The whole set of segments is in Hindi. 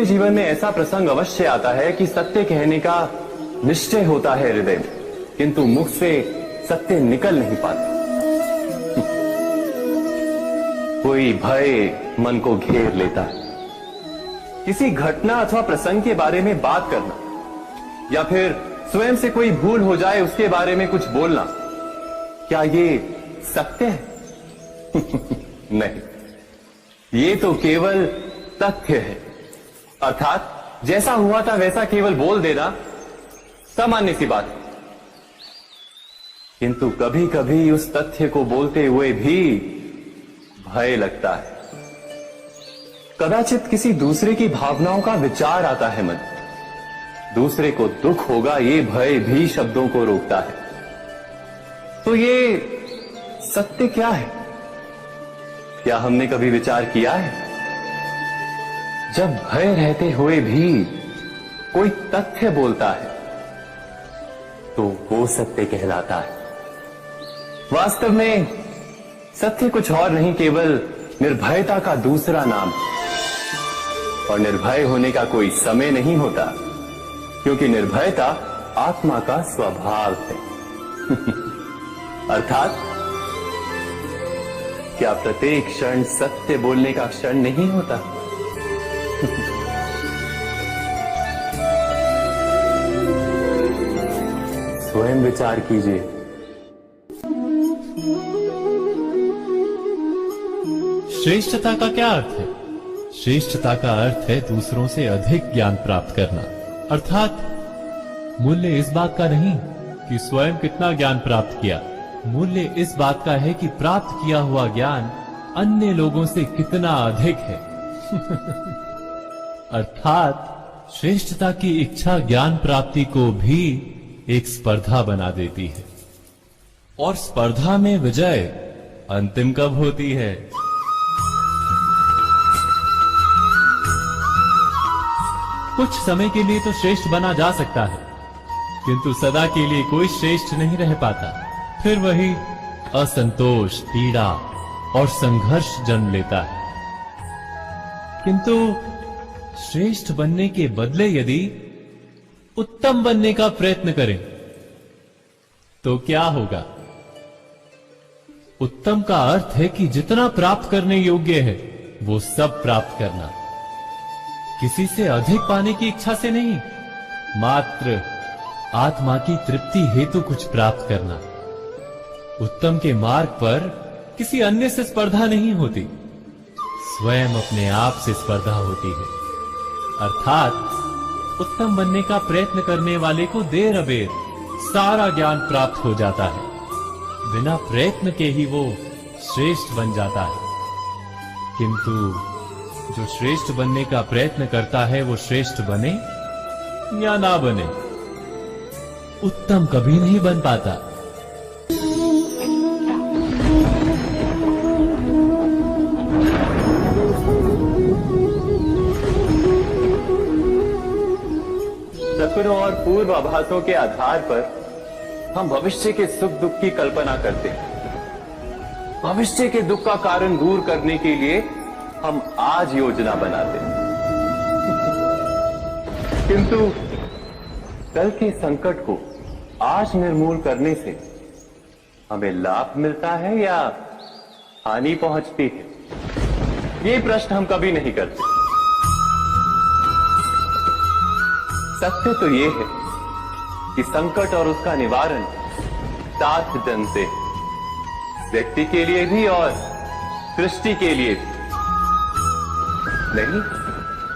जीवन में ऐसा प्रसंग अवश्य आता है कि सत्य कहने का निश्चय होता है हृदय में, किंतु मुख से सत्य निकल नहीं पाता। कोई भय मन को घेर लेता है। किसी घटना अथवा प्रसंग के बारे में बात करना या फिर स्वयं से कोई भूल हो जाए उसके बारे में कुछ बोलना, क्या ये सत्य है? नहीं, ये तो केवल तथ्य है। अर्थात जैसा हुआ था वैसा केवल बोल देना सामान्य सी बात है। किंतु कभी कभी उस तथ्य को बोलते हुए भी भय लगता है। कदाचित किसी दूसरे की भावनाओं का विचार आता है मन, दूसरे को दुख होगा ये भय भी शब्दों को रोकता है। तो ये सत्य क्या है? क्या हमने कभी विचार किया है? जब भय रहते हुए भी कोई तथ्य बोलता है तो वो सत्य कहलाता है। वास्तव में सत्य कुछ और नहीं, केवल निर्भयता का दूसरा नाम। और निर्भय होने का कोई समय नहीं होता, क्योंकि निर्भयता आत्मा का स्वभाव है। अर्थात क्या प्रत्येक क्षण सत्य बोलने का क्षण नहीं होता? स्वयं विचार कीजिए। श्रेष्ठता का क्या अर्थ है? श्रेष्ठता का अर्थ है दूसरों से अधिक ज्ञान प्राप्त करना। अर्थात मूल्य इस बात का नहीं कि स्वयं कितना ज्ञान प्राप्त किया, मूल्य इस बात का है कि प्राप्त किया हुआ ज्ञान अन्य लोगों से कितना अधिक है। अर्थात श्रेष्ठता की इच्छा ज्ञान प्राप्ति को भी एक स्पर्धा बना देती है। और स्पर्धा में विजय अंतिम कब होती है? कुछ समय के लिए तो श्रेष्ठ बना जा सकता है, किंतु सदा के लिए कोई श्रेष्ठ नहीं रह पाता। फिर वही असंतोष, पीड़ा और संघर्ष जन्म लेता है। किंतु श्रेष्ठ बनने के बदले यदि उत्तम बनने का प्रयत्न करें तो क्या होगा? उत्तम का अर्थ है कि जितना प्राप्त करने योग्य है वो सब प्राप्त करना, किसी से अधिक पाने की इच्छा से नहीं, मात्र आत्मा की तृप्ति हेतु कुछ प्राप्त करना। उत्तम के मार्ग पर किसी अन्य से स्पर्धा नहीं होती, स्वयं अपने आप से स्पर्धा होती है। अर्थात उत्तम बनने का प्रयत्न करने वाले को देर अबेर सारा ज्ञान प्राप्त हो जाता है, बिना प्रयत्न के ही वो श्रेष्ठ बन जाता है। किंतु जो श्रेष्ठ बनने का प्रयत्न करता है वो श्रेष्ठ बने या ना बने, उत्तम कभी नहीं बन पाता। सपनों और पूर्व आभासों के आधार पर हम भविष्य के सुख दुख की कल्पना करते हैं। भविष्य के दुख का कारण दूर करने के लिए हम आज योजना बनाते हैं। किंतु कल के संकट को आज निर्मूल करने से हमें लाभ मिलता है या हानि पहुंचती है? ये प्रश्न हम कभी नहीं करते। सत्य तो ये है कि संकट और उसका निवारण सात जन से, व्यक्ति के लिए भी और सृष्टि के लिए भी। नहीं,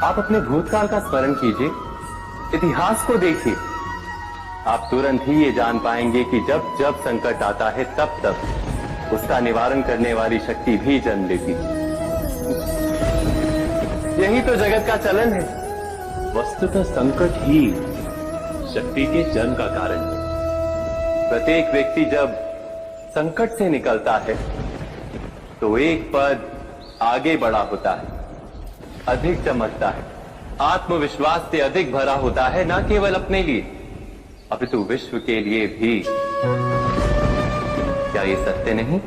आप अपने भूतकाल का स्मरण कीजिए, इतिहास को देखिए, आप तुरंत ही ये जान पाएंगे कि जब जब संकट आता है तब तब उसका निवारण करने वाली शक्ति भी जन्म लेती है। यही तो जगत का चलन है। वस्तुतः संकट ही शक्ति के जन्म का कारण है। प्रत्येक व्यक्ति जब संकट से निकलता है तो एक पद आगे बढ़ा होता है, अधिक चमकता है, आत्मविश्वास से अधिक भरा होता है, न केवल अपने लिए अपितु विश्व के लिए भी। क्या ये सत्य नहीं?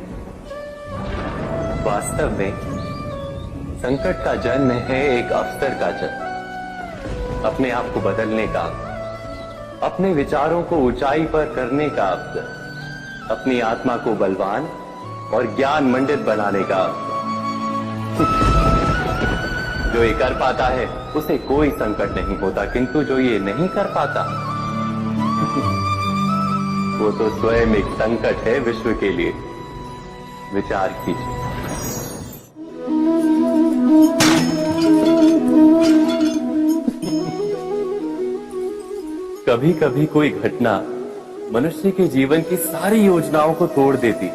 वास्तव में संकट का जन्म है एक अवसर का जन्म। अपने आप को बदलने का, अपने विचारों को ऊंचाई पर करने का अवसर, अपनी आत्मा को बलवान और ज्ञान मंडित बनाने का अवसर। जो ये कर पाता है उसे कोई संकट नहीं होता, किंतु जो ये नहीं कर पाता वो तो स्वयं एक संकट है विश्व के लिए। विचार कीजिए। कभी कभी कोई घटना मनुष्य के जीवन की सारी योजनाओं को तोड़ देती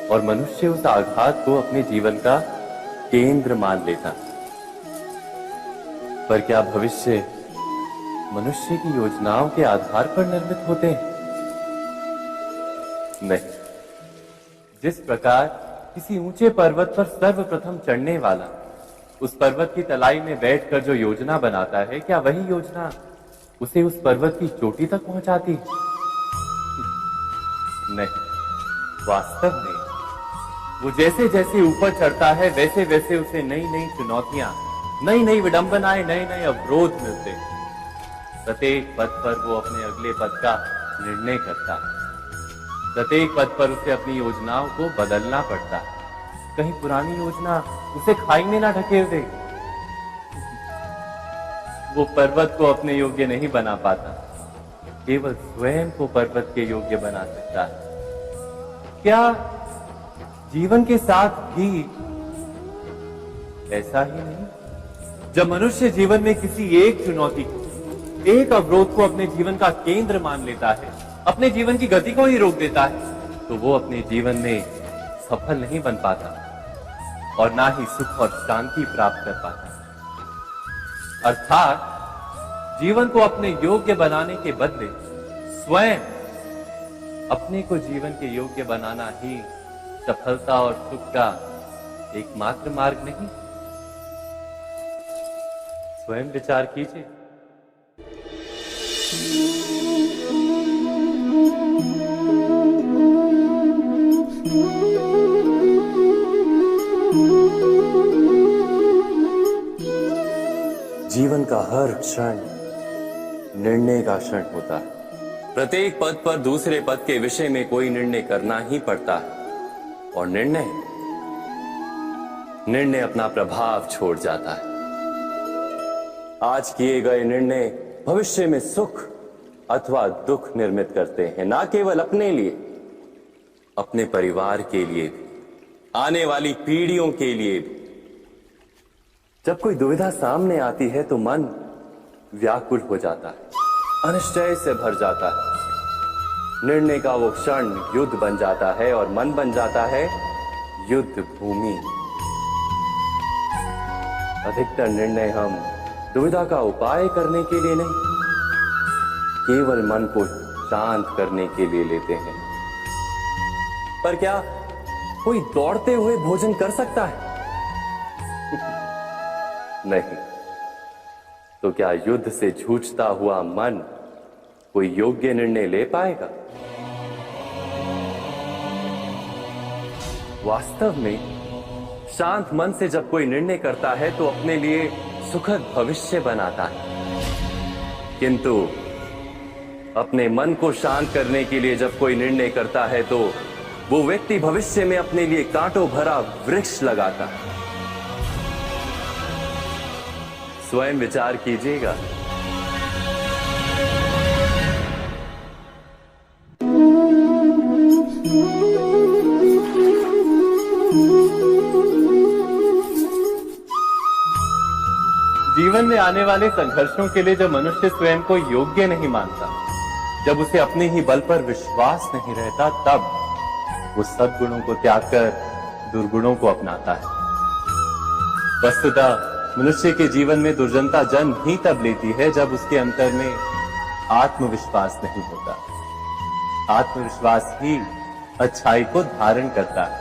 और मनुष्य उस आघात को अपने जीवन का केंद्र मान लेता। पर क्या भविष्य मनुष्य की योजनाओं के आधार पर निर्मित होते हैं? नहीं। जिस प्रकार किसी ऊंचे पर्वत पर सर्वप्रथम चढ़ने वाला उस पर्वत की तलाई में बैठकर जो योजना बनाता है, क्या वही योजना उसे उस पर्वत की चोटी तक पहुंचाती है? नहीं। वास्तव में वो जैसे जैसे ऊपर चढ़ता है वैसे वैसे उसे नई नई चुनौतियां, नई नई विडंबनाएं, नए नए अवरोध मिलते हैं। प्रत्येक पद पर वो अपने अगले पद का निर्णय करता है। प्रत्येक पद पर उसे अपनी योजनाओं को बदलना पड़ता है। कहीं पुरानी योजना उसे खाई में ना ढकेल दे। वो पर्वत को अपने योग्य नहीं बना पाता, केवल स्वयं को पर्वत के योग्य बना सकता है। क्या जीवन के साथ भी ऐसा ही नहीं? जब मनुष्य जीवन में किसी एक चुनौती को, एक अवरोध को अपने जीवन का केंद्र मान लेता है, अपने जीवन की गति को ही रोक देता है, तो वो अपने जीवन में सफल नहीं बन पाता और ना ही सुख और शांति प्राप्त कर पाता। अर्थात जीवन को अपने योग्य बनाने के बदले स्वयं अपने को जीवन के योग्य बनाना ही सफलता और सुख का एकमात्र मार्ग नहीं। स्वयं विचार कीजिए। जीवन का हर क्षण निर्णय का क्षण होता है। प्रत्येक पद पर दूसरे पद के विषय में कोई निर्णय करना ही पड़ता है और निर्णय अपना प्रभाव छोड़ जाता है। आज किए गए निर्णय भविष्य में सुख अथवा दुख निर्मित करते हैं, ना केवल अपने लिए, अपने परिवार के लिए भी, आने वाली पीढ़ियों के लिए भी। जब कोई दुविधा सामने आती है तो मन व्याकुल हो जाता है, अनिश्चय से भर जाता है। निर्णय का वो क्षण युद्ध बन जाता है और मन बन जाता है युद्ध भूमि। अधिकतर निर्णय हम दुविधा का उपाय करने के लिए नहीं, केवल मन को शांत करने के लिए लेते हैं। पर क्या कोई दौड़ते हुए भोजन कर सकता है? नहीं। तो क्या युद्ध से जूझता हुआ मन कोई योग्य निर्णय ले पाएगा? वास्तव में शांत मन से जब कोई निर्णय करता है तो अपने लिए सुखद भविष्य बनाता है, किंतु अपने मन को शांत करने के लिए जब कोई निर्णय करता है तो वो व्यक्ति भविष्य में अपने लिए कांटों भरा वृक्ष लगाता है। स्वयं विचार कीजिएगा। जीवन में आने वाले संघर्षों के लिए जब मनुष्य स्वयं को योग्य नहीं मानता, जब उसे अपने ही बल पर विश्वास नहीं रहता, तब वो सद्गुणों को त्याग कर दुर्गुणों को अपनाता है। वस्तुतः मनुष्य के जीवन में दुर्जनता जन्म ही तब लेती है जब उसके अंतर में आत्मविश्वास नहीं होता। आत्मविश्वास ही अच्छाई को धारण करता है।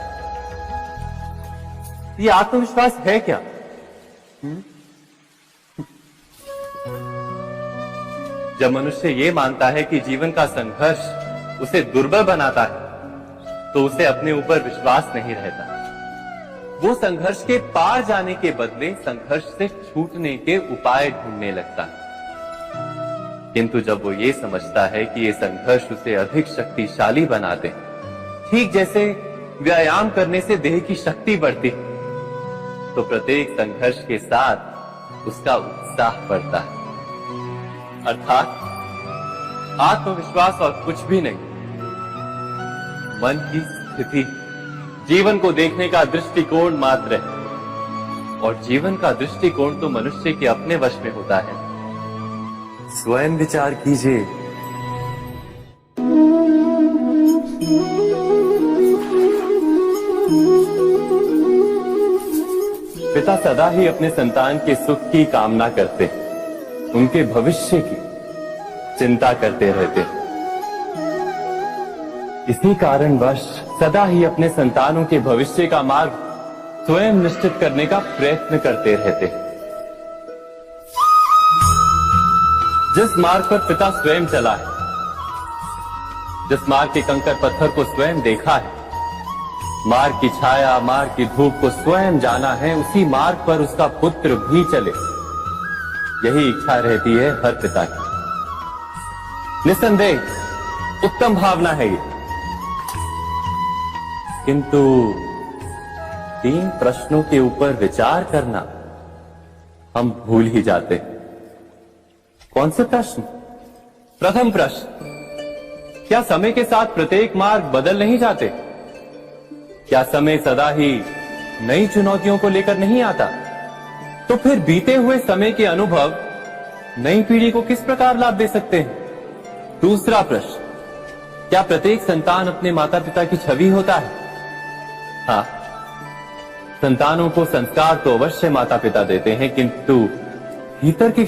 ये आत्मविश्वास है क्या? जब मनुष्य ये मानता है कि जीवन का संघर्ष उसे दुर्बल बनाता है, तो उसे अपने ऊपर विश्वास नहीं रहता। वो संघर्ष के पार जाने के बदले संघर्ष से छूटने के उपाय ढूंढने लगता है। किंतु जब वो ये समझता है कि ये संघर्ष उसे अधिक शक्तिशाली बनाते हैं, ठीक जैसे व्यायाम करने से देह की शक्ति बढ़ती है, तो प्रत्येक संघर्ष के साथ उसका उत्साह बढ़ता है। अर्थात आत्मविश्वास और कुछ भी नहीं, मन की स्थिति जीवन को देखने का दृष्टिकोण मात्र है। और जीवन का दृष्टिकोण तो मनुष्य के अपने वश में होता है। स्वयं विचार कीजिए। पिता सदा ही अपने संतान के सुख की कामना करते, उनके भविष्य की चिंता करते रहते। इसी कारणवश सदा ही अपने संतानों के भविष्य का मार्ग स्वयं निश्चित करने का प्रयत्न करते रहते। जिस मार्ग पर पिता स्वयं चला है, जिस मार्ग के कंकर पत्थर को स्वयं देखा है, मार्ग की छाया, मार्ग की धूप को स्वयं जाना है, उसी मार्ग पर उसका पुत्र भी चले, यही इच्छा रहती है हर पिता की। निस्संदेह उत्तम भावना है ये। किंतु 3 प्रश्नों के ऊपर विचार करना हम भूल ही जाते। कौन से प्रश्न? प्रथम प्रश्न, क्या समय के साथ प्रत्येक मार्ग बदल नहीं जाते? क्या समय सदा ही नई चुनौतियों को लेकर नहीं आता? तो फिर बीते हुए समय के अनुभव नई पीढ़ी को किस प्रकार लाभ दे सकते हैं? दूसरा प्रश्न, क्या प्रत्येक संतान अपने माता पिता की छवि होता है? हाँ, संतानों को संस्कार तो अवश्य माता पिता देते हैं, किंतु भीतर की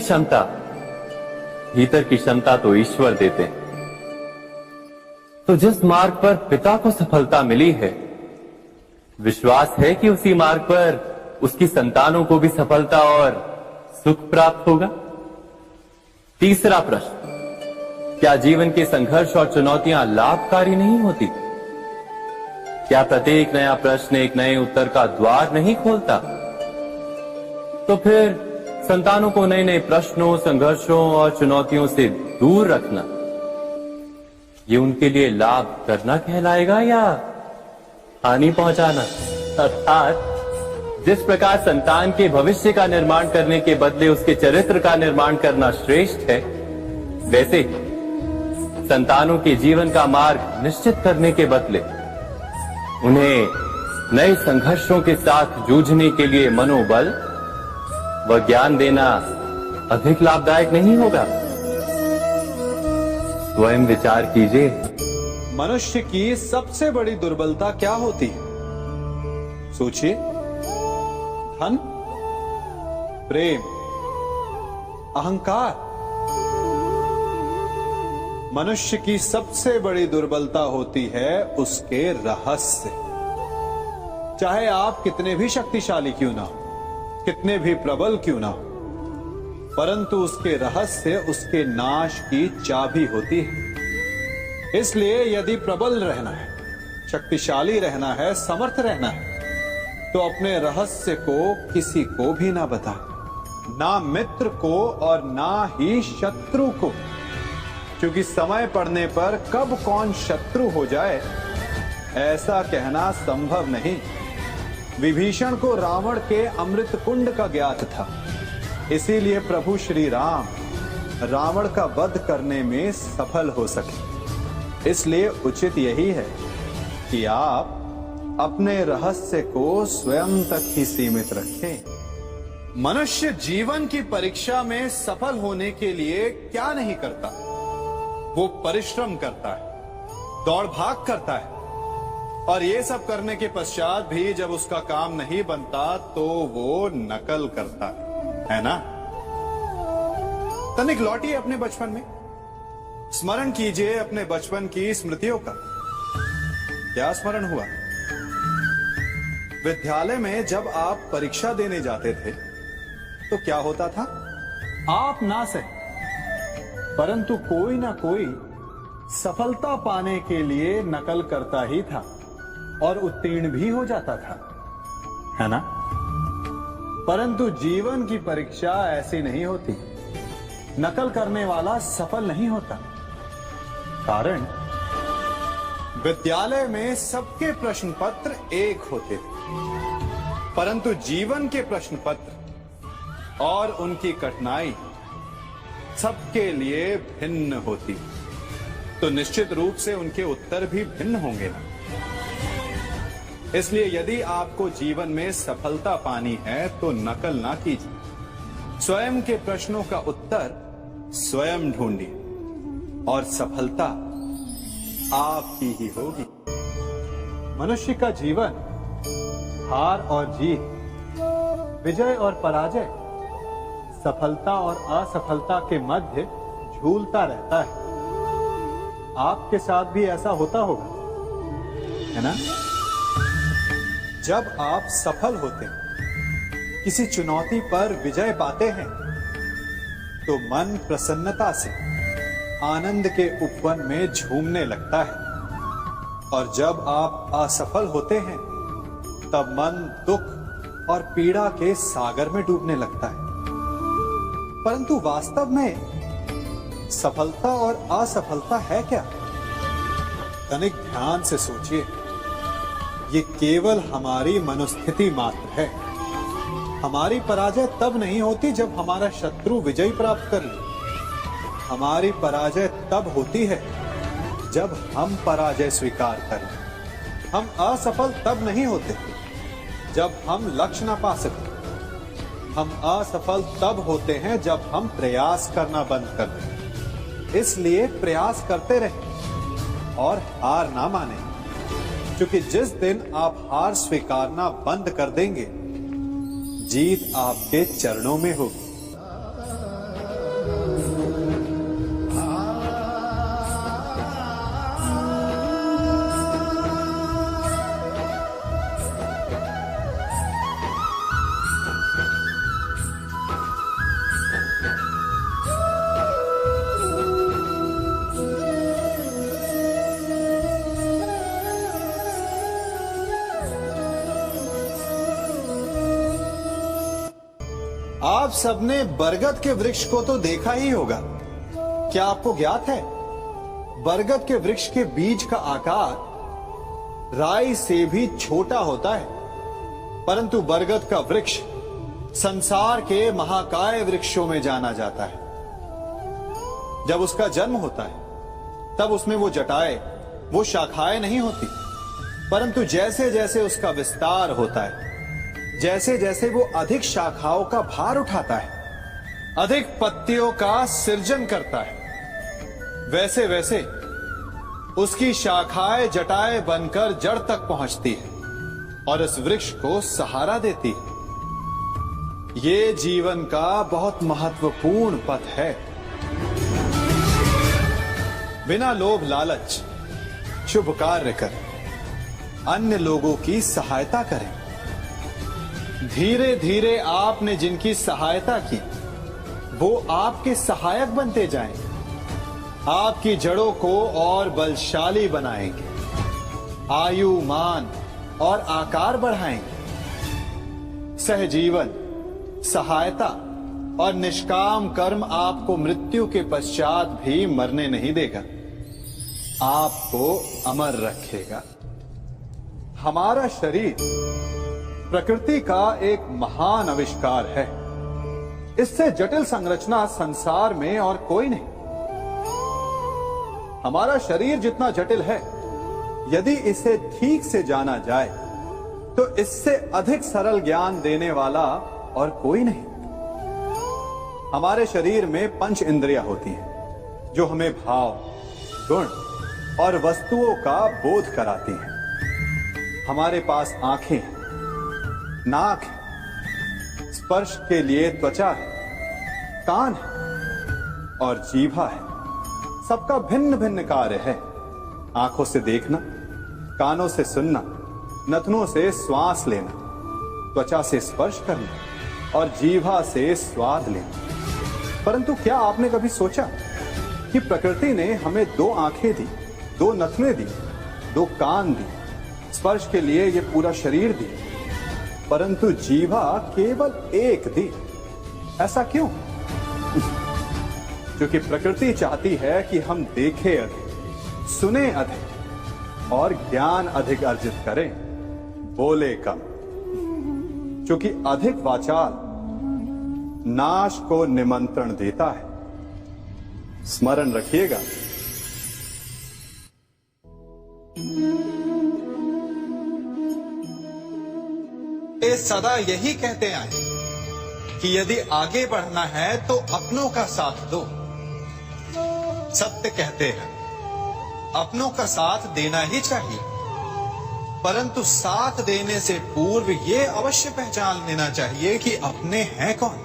क्षमता तो ईश्वर देते हैं। तो जिस मार्ग पर पिता को सफलता मिली है, विश्वास है कि उसी मार्ग पर उसकी संतानों को भी सफलता और सुख प्राप्त होगा। तीसरा प्रश्न, क्या जीवन के संघर्ष और चुनौतियां लाभकारी नहीं होती? क्या प्रत्येक नया प्रश्न एक नए उत्तर का द्वार नहीं खोलता? तो फिर संतानों को नए नए प्रश्नों, संघर्षों और चुनौतियों से दूर रखना, ये उनके लिए लाभ करना कहलाएगा या हानि पहुंचाना? अर्थात जिस प्रकार संतान के भविष्य का निर्माण करने के बदले उसके चरित्र का निर्माण करना श्रेष्ठ है, वैसे ही संतानों के जीवन का मार्ग निश्चित करने के बदले उन्हें नए संघर्षों के साथ जूझने के लिए मनोबल व ज्ञान देना अधिक लाभदायक नहीं होगा? स्वयं विचार कीजिए। मनुष्य की सबसे बड़ी दुर्बलता क्या होती है? सोचिए। धन, प्रेम, अहंकार। मनुष्य की सबसे बड़ी दुर्बलता होती है उसके रहस्य। चाहे आप कितने भी शक्तिशाली क्यों ना हो, कितने भी प्रबल क्यों ना हो, परंतु उसके रहस्य उसके नाश की चाबी होती है। इसलिए यदि प्रबल रहना है, शक्तिशाली रहना है, समर्थ रहना है, तो अपने रहस्य को किसी को भी ना बताएं, ना मित्र को और ना ही शत्रु को, क्योंकि समय पड़ने पर कब कौन शत्रु हो जाए ऐसा कहना संभव नहीं। विभीषण को रावण के अमृत कुंड का ज्ञात था, इसीलिए प्रभु श्री राम रावण का वध करने में सफल हो सके। इसलिए उचित यही है कि आप अपने रहस्य को स्वयं तक ही सीमित रखें। मनुष्य जीवन की परीक्षा में सफल होने के लिए क्या नहीं करता? वो परिश्रम करता है, दौड़ भाग करता है, और ये सब करने के पश्चात भी जब उसका काम नहीं बनता तो वो नकल करता है ना? तनिक लौटिए अपने बचपन में, स्मरण कीजिए अपने बचपन की स्मृतियों का। क्या स्मरण हुआ? विद्यालय में जब आप परीक्षा देने जाते थे तो क्या होता था? आप ना सही, परंतु कोई ना कोई सफलता पाने के लिए नकल करता ही था और उत्तीर्ण भी हो जाता था। है ना? परंतु जीवन की परीक्षा ऐसी नहीं होती। नकल करने वाला सफल नहीं होता। कारण विद्यालय में सबके प्रश्न पत्र एक होते थे, परंतु जीवन के प्रश्न पत्र और उनकी कठिनाई सबके लिए भिन्न होती। तो निश्चित रूप से उनके उत्तर भी भिन्न होंगे ना। इसलिए यदि आपको जीवन में सफलता पानी है तो नकल ना कीजिए। स्वयं के प्रश्नों का उत्तर स्वयं ढूंढिए और सफलता आपकी ही होगी। मनुष्य का जीवन हार और जीत, विजय और पराजय, सफलता और असफलता के मध्य झूलता रहता है। आपके साथ भी ऐसा होता होगा, है ना? जब आप सफल होते हैं, किसी चुनौती पर विजय पाते हैं, तो मन प्रसन्नता से आनंद के उपवन में झूमने लगता है। और जब आप असफल होते हैं, तब मन दुख और पीड़ा के सागर में डूबने लगता है। परंतु वास्तव में सफलता और असफलता है क्या? तनिक ध्यान से सोचिए। ये केवल हमारी मनोस्थिति मात्र है। हमारी पराजय तब नहीं होती जब हमारा शत्रु विजय प्राप्त कर ले। हमारी पराजय तब होती है जब हम पराजय स्वीकार करें। हम असफल तब नहीं होते जब हम लक्ष्य ना पा सके। हम असफल तब होते हैं जब हम प्रयास करना बंद कर दें। इसलिए प्रयास करते रहें और हार ना माने, क्योंकि जिस दिन आप हार स्वीकारना बंद कर देंगे, जीत आपके चरणों में होगी। आप सबने बरगद के वृक्ष को तो देखा ही होगा। क्या आपको ज्ञात है, बरगद के वृक्ष के बीज का आकार राई से भी छोटा होता है। परंतु बरगद का वृक्ष संसार के महाकाय वृक्षों में जाना जाता है। जब उसका जन्म होता है, तब उसमें वो जटाएं, वो शाखाएं नहीं होती। परंतु जैसे जैसे उसका विस्तार होता है, जैसे जैसे वो अधिक शाखाओं का भार उठाता है, अधिक पत्तियों का सृजन करता है, वैसे वैसे उसकी शाखाएं जटाएं बनकर जड़ तक पहुंचती है और इस वृक्ष को सहारा देती है। ये जीवन का बहुत महत्वपूर्ण पथ है। बिना लोभ लालच शुभ कार्य करें, अन्य लोगों की सहायता करें। धीरे धीरे आपने जिनकी सहायता की, वो आपके सहायक बनते जाएं, आपकी जड़ों को और बलशाली बनाएंगे, आयु, मान और आकार बढ़ाएंगे। सहजीवन, सहायता और निष्काम कर्म आपको मृत्यु के पश्चात भी मरने नहीं देगा, आपको अमर रखेगा। हमारा शरीर प्रकृति का एक महान आविष्कार है। इससे जटिल संरचना संसार में और कोई नहीं। हमारा शरीर जितना जटिल है, यदि इसे ठीक से जाना जाए तो इससे अधिक सरल ज्ञान देने वाला और कोई नहीं। हमारे शरीर में पंच इंद्रियां होती हैं, जो हमें भाव, गुण और वस्तुओं का बोध कराती हैं। हमारे पास आंखें हैं, नाक है, स्पर्श के लिए त्वचा है, कान है और जीभा है। सबका भिन्न भिन्न कार्य है। आंखों से देखना, कानों से सुनना, नथनों से श्वास लेना, त्वचा से स्पर्श करना और जीभा से स्वाद लेना। परंतु क्या आपने कभी सोचा कि प्रकृति ने हमें 2 आंखें दी, 2 नथने दी, 2 कान दी, स्पर्श के लिए ये पूरा शरीर दिया, परंतु जीवा केवल एक दी। ऐसा क्यों? क्योंकि प्रकृति चाहती है कि हम देखें अधिक, सुने अधिक और ज्ञान अधिक अर्जित करें, बोले कम। क्योंकि अधिक वाचाल नाश को निमंत्रण देता है। स्मरण रखिएगा। ये सदा यही कहते आए कि यदि आगे बढ़ना है तो अपनों का साथ दो। सत्य कहते हैं अपनों का साथ देना ही चाहिए, परंतु साथ देने से पूर्व ये अवश्य पहचान लेना चाहिए कि अपने हैं कौन।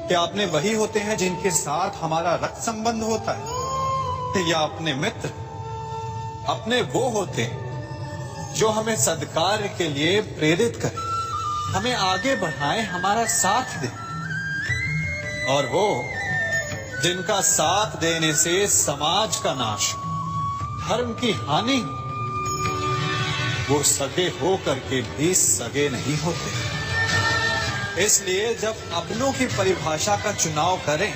क्या अपने वही होते हैं जिनके साथ हमारा रक्त संबंध होता है, या अपने मित्र? अपने वो होते हैं जो हमें सद्कार्य के लिए प्रेरित करें, हमें आगे बढ़ाएं, हमारा साथ दें। और वो जिनका साथ देने से समाज का नाश, धर्म की हानि, वो सगे हो करके भी सगे नहीं होते। इसलिए जब अपनों की परिभाषा का चुनाव करें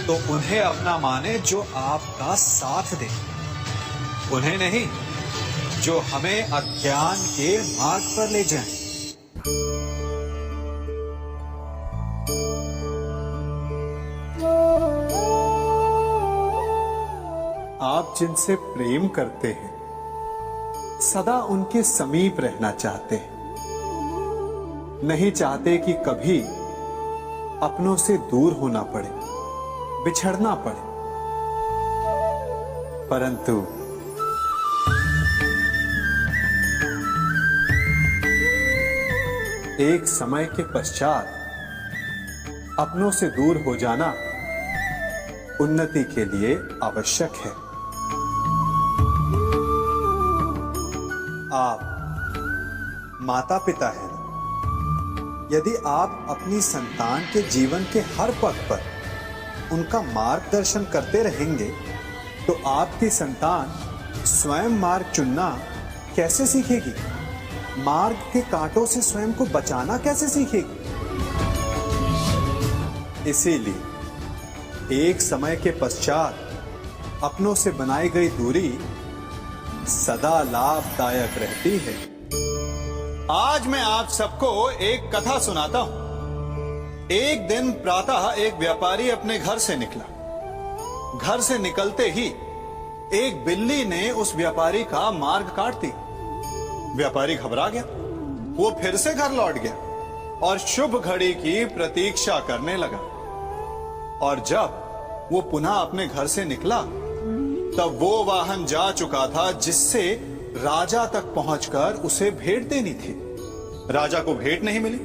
तो उन्हें अपना माने जो आपका साथ दे, उन्हें नहीं जो हमें अज्ञान के मार्ग पर ले जाएं। आप जिनसे प्रेम करते हैं सदा उनके समीप रहना चाहते हैं, नहीं चाहते कि कभी अपनों से दूर होना पड़े, बिछड़ना पड़े। परंतु एक समय के पश्चात अपनों से दूर हो जाना उन्नति के लिए आवश्यक है। आप माता पिता हैं। यदि आप अपनी संतान के जीवन के हर पग पर उनका मार्गदर्शन करते रहेंगे तो आपकी संतान स्वयं मार्ग चुनना कैसे सीखेगी? मार्ग के कांटों से स्वयं को बचाना कैसे सीखेगी? इसीलिए एक समय के पश्चात अपनों से बनाई गई दूरी सदा लाभदायक रहती है। आज मैं आप सबको एक कथा सुनाता हूं। एक दिन प्रातः एक व्यापारी अपने घर से निकला। घर से निकलते ही एक बिल्ली ने उस व्यापारी का मार्ग काट दिया। व्यापारी घबरा गया। वो फिर से घर लौट गया और शुभ घड़ी की प्रतीक्षा करने लगा। और जब वो पुनः अपने घर से निकला तब वो वाहन जा चुका था जिससे राजा तक पहुंचकर उसे भेंट देनी थी। राजा को भेंट नहीं मिली।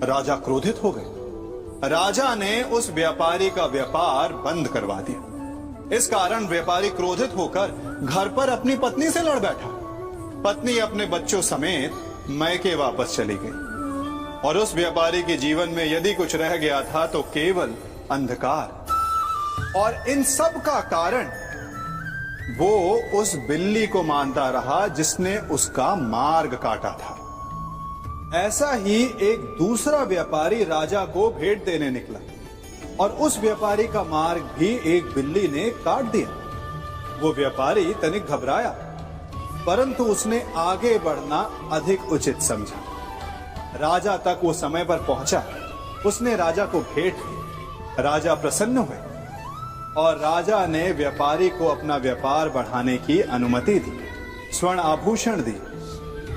राजा क्रोधित हो गए। राजा ने उस व्यापारी का व्यापार बंद करवा दिया। इस कारण व्यापारी क्रोधित होकर घर पर अपनी पत्नी से लड़ बैठा। पत्नी अपने बच्चों समेत मैके वापस चली गई और उस व्यापारी के जीवन में यदि कुछ रह गया था तो केवल अंधकार। और इन सब का कारण वो उस बिल्ली को मानता रहा जिसने उसका मार्ग काटा था। ऐसा ही एक दूसरा व्यापारी राजा को भेंट देने निकला और उस व्यापारी का मार्ग भी एक बिल्ली ने काट दिया। वो व्यापारी तनिक घबराया, परंतु उसने आगे बढ़ना अधिक उचित समझा। राजा तक वो समय पर पहुंचा। उसने राजा को भेंट दी। राजा प्रसन्न हुए और राजा ने व्यापारी को अपना व्यापार बढ़ाने की अनुमति दी, स्वर्ण आभूषण दी।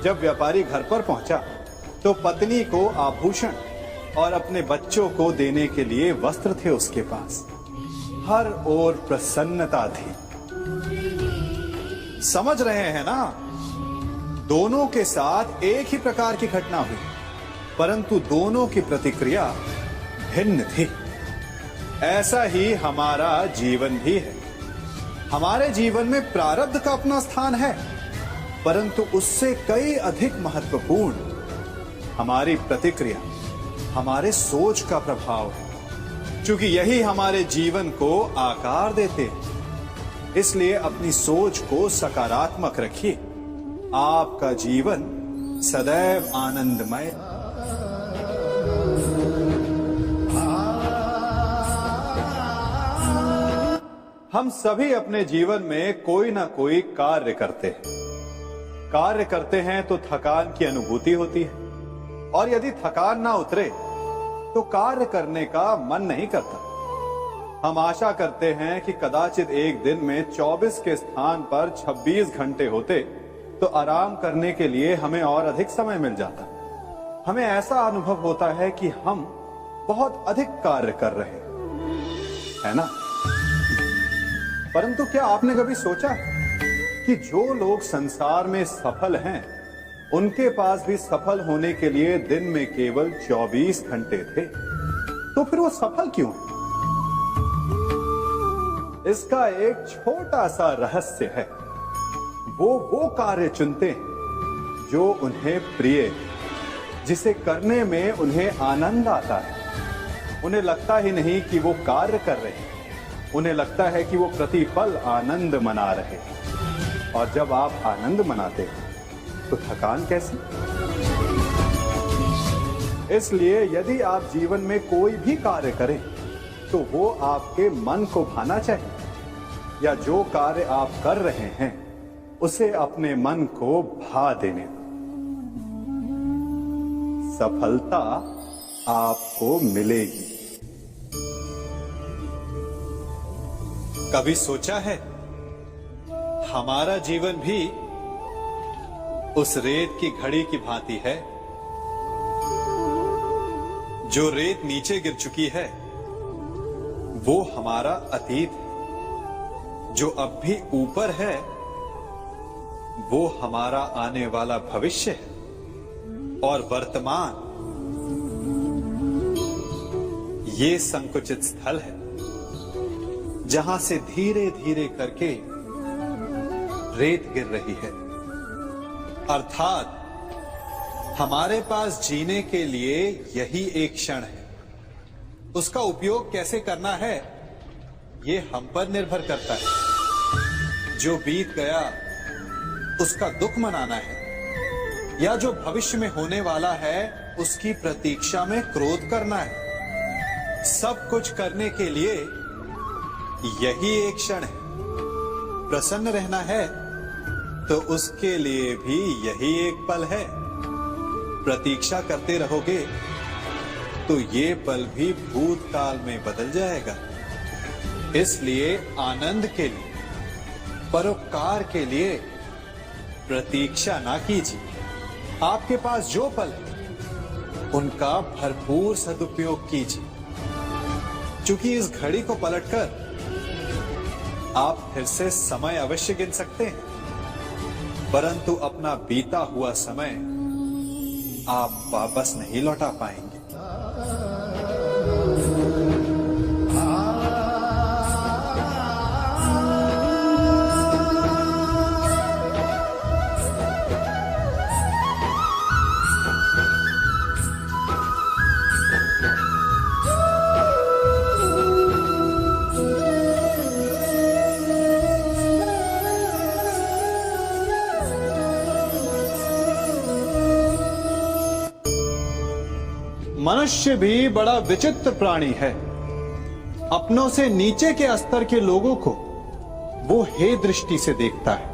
जब व्यापारी घर पर पहुंचा तो पत्नी को आभूषण और अपने बच्चों को देने के लिए वस्त्र थे उसके पास। हर ओर प्रसन्नता थी। समझ रहे हैं ना? दोनों के साथ एक ही प्रकार की घटना हुई, परंतु दोनों की प्रतिक्रिया भिन्न थी। ऐसा ही हमारा जीवन भी है। हमारे जीवन में प्रारब्ध का अपना स्थान है, परंतु उससे कई अधिक महत्वपूर्ण हमारी प्रतिक्रिया, हमारे सोच का प्रभाव है, क्योंकि यही हमारे जीवन को आकार देते हैं। इसलिए अपनी सोच को सकारात्मक रखिए। आपका जीवन सदैव आनंदमय। हम सभी अपने जीवन में कोई ना कोई कार्य करते हैं। कार्य करते हैं तो थकान की अनुभूति होती है, और यदि थकान ना उतरे तो कार्य करने का मन नहीं करता। हम आशा करते हैं कि कदाचित एक दिन में 24 के स्थान पर 26 घंटे होते तो आराम करने के लिए हमें और अधिक समय मिल जाता। हमें ऐसा अनुभव होता है कि हम बहुत अधिक कार्य कर रहे हैं, है ना? परंतु क्या आपने कभी सोचा है कि जो लोग संसार में सफल हैं, उनके पास भी सफल होने के लिए दिन में केवल 24 घंटे थे, तो फिर वो सफल क्यों हैं? इसका एक छोटा सा रहस्य है। वो कार्य चुनते हैं जो उन्हें प्रिय है, जिसे करने में उन्हें आनंद आता है। उन्हें लगता ही नहीं कि वो कार्य कर रहे हैं, उन्हें लगता है कि वो प्रतिपल आनंद मना रहे हैं। और जब आप आनंद मनाते हैं तो थकान कैसी? इसलिए यदि आप जीवन में कोई भी कार्य करें तो वो आपके मन को भाना चाहिए, या जो कार्य आप कर रहे हैं उसे अपने मन को भा देने दो। सफलता आपको मिलेगी। कभी सोचा है हमारा जीवन भी उस रेत की घड़ी की भांति है? जो रेत नीचे गिर चुकी है वो हमारा अतीत है, जो अब भी ऊपर है वो हमारा आने वाला भविष्य है, और वर्तमान ये संकुचित स्थल है जहां से धीरे धीरे करके रेत गिर रही है। अर्थात हमारे पास जीने के लिए यही एक क्षण है। उसका उपयोग कैसे करना है ये हम पर निर्भर करता है। जो बीत गया उसका दुख मनाना है, या जो भविष्य में होने वाला है उसकी प्रतीक्षा में क्रोध करना है। सब कुछ करने के लिए यही एक क्षण है। प्रसन्न रहना है तो उसके लिए भी यही एक पल है। प्रतीक्षा करते रहोगे तो ये पल भी भूतकाल में बदल जाएगा। इसलिए आनंद के लिए, परोपकार के लिए प्रतीक्षा ना कीजिए। आपके पास जो पल है उनका भरपूर सदुपयोग कीजिए, क्योंकि इस घड़ी को पलटकर आप फिर से समय अवश्य गिन सकते हैं, परंतु अपना बीता हुआ समय आप वापस नहीं लौटा पाएंगे। मनुष्य भी बड़ा विचित्र प्राणी है। अपनों से नीचे के स्तर के लोगों को वो हे दृष्टि से देखता है,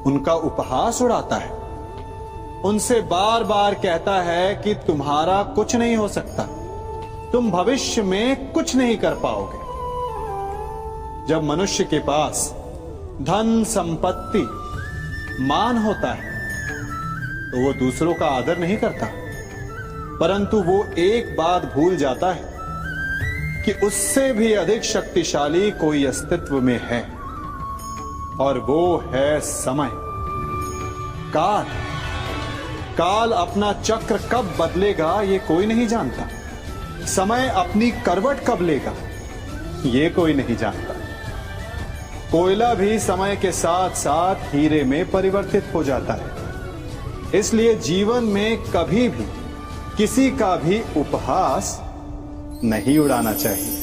उनका उपहास उड़ाता है, उनसे बार बार कहता है कि तुम्हारा कुछ नहीं हो सकता, तुम भविष्य में कुछ नहीं कर पाओगे। जब मनुष्य के पास धन, संपत्ति, मान होता है तो वो दूसरों का आदर नहीं करता, परंतु वो एक बात भूल जाता है कि उससे भी अधिक शक्तिशाली कोई अस्तित्व में है, और वो है समय। काल काल अपना चक्र कब बदलेगा ये कोई नहीं जानता। समय अपनी करवट कब लेगा ये कोई नहीं जानता। कोयला भी समय के साथ साथ हीरे में परिवर्तित हो जाता है। इसलिए जीवन में कभी भी किसी का भी उपहास नहीं उड़ाना चाहिए।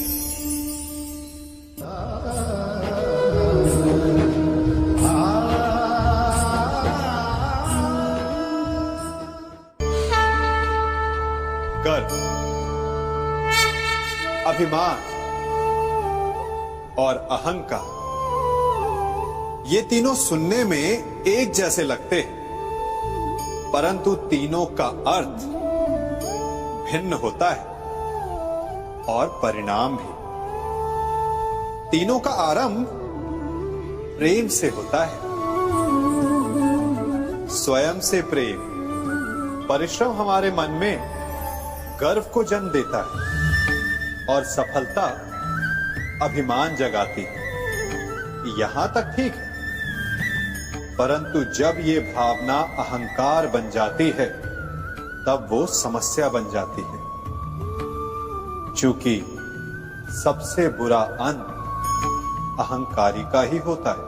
अभिमान और अहंकार, ये तीनों सुनने में एक जैसे लगते हैं, परंतु तीनों का अर्थ भिन्न होता है और परिणाम भी। तीनों का आरंभ प्रेम से होता है। स्वयं से प्रेम, परिश्रम हमारे मन में गर्व को जन्म देता है और सफलता अभिमान जगाती है। यहां तक ठीक है, परंतु जब ये भावना अहंकार बन जाती है तब वो समस्या बन जाती है, क्योंकि सबसे बुरा अंत अहंकारी का ही होता है।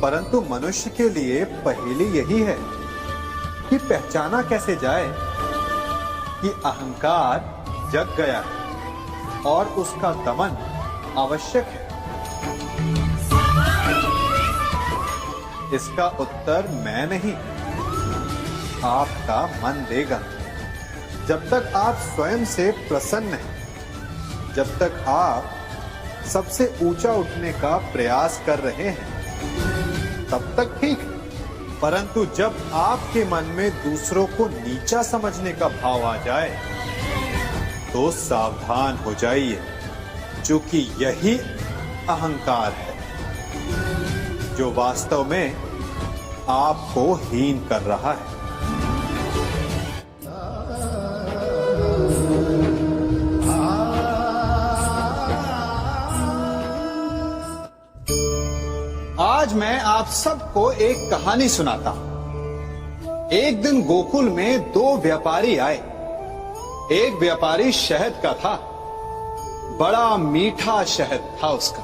परंतु मनुष्य के लिए पहेली यही है कि पहचाना कैसे जाए कि अहंकार जग गया है और उसका दमन आवश्यक है। इसका उत्तर मैं नहीं, आपका मन देगा। जब तक आप स्वयं से प्रसन्न हैं, जब तक आप सबसे ऊंचा उठने का प्रयास कर रहे हैं, तब तक ठीक है। परंतु जब आपके मन में दूसरों को नीचा समझने का भाव आ जाए तो सावधान हो जाइए, क्योंकि यही अहंकार है जो वास्तव में आपको हीन कर रहा है। आज मैं आप सबको एक कहानी सुनाता हूं। एक दिन गोकुल में दो व्यापारी आए। एक व्यापारी शहद का था, बड़ा मीठा शहद था उसका,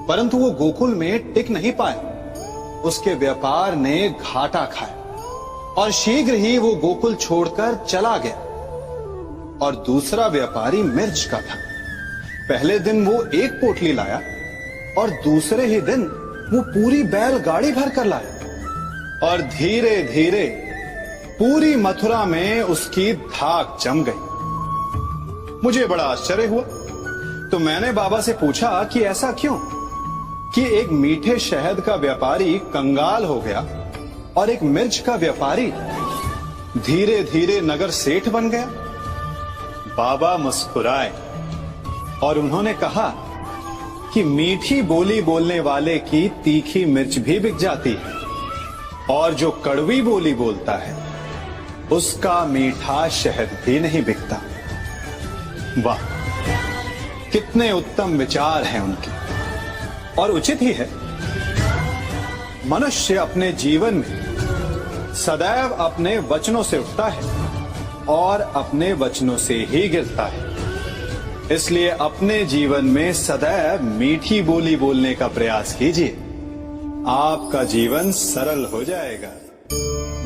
परंतु वो गोकुल में टिक नहीं पाया। उसके व्यापार ने घाटा खाया और शीघ्र ही वो गोकुल छोड़कर चला गया। और दूसरा व्यापारी मिर्च का था। पहले दिन वो एक पोटली लाया और दूसरे ही दिन वो पूरी बैलगाड़ी भर कर लाया और धीरे धीरे पूरी मथुरा में उसकी धाक जम गई। मुझे बड़ा आश्चर्य हुआ, तो मैंने बाबा से पूछा कि ऐसा क्यों कि एक मीठे शहद का व्यापारी कंगाल हो गया और एक मिर्च का व्यापारी धीरे धीरे नगर सेठ बन गया। बाबा मुस्कुराए और उन्होंने कहा कि मीठी बोली बोलने वाले की तीखी मिर्च भी बिक जाती है और जो कड़वी बोली बोलता है उसका मीठा शहद भी नहीं बिकता। वाह, कितने उत्तम विचार हैं उनके। और उचित ही है, मनुष्य अपने जीवन में सदैव अपने वचनों से उठता है और अपने वचनों से ही गिरता है। इसलिए अपने जीवन में सदैव मीठी बोली बोलने का प्रयास कीजिए, आपका जीवन सरल हो जाएगा।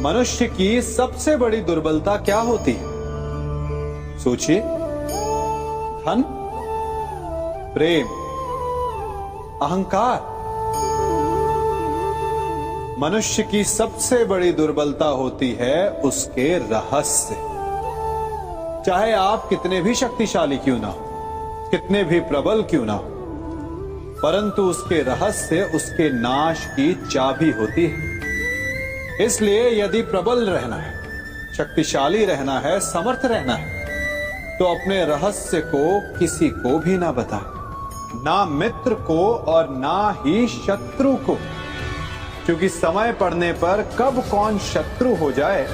मनुष्य की सबसे बड़ी दुर्बलता क्या होती है? सोचिए। धन, प्रेम, अहंकार। मनुष्य की सबसे बड़ी दुर्बलता होती है उसके रहस्य। चाहे आप कितने भी शक्तिशाली क्यों ना हो, कितने भी प्रबल क्यों ना हो, परंतु उसके रहस्य उसके नाश की चाबी होती है। इसलिए यदि प्रबल रहना है, शक्तिशाली रहना है, समर्थ रहना है, तो अपने रहस्य को किसी को भी ना बताए, ना मित्र को और ना ही शत्रु को, क्योंकि समय पड़ने पर कब कौन शत्रु हो जाए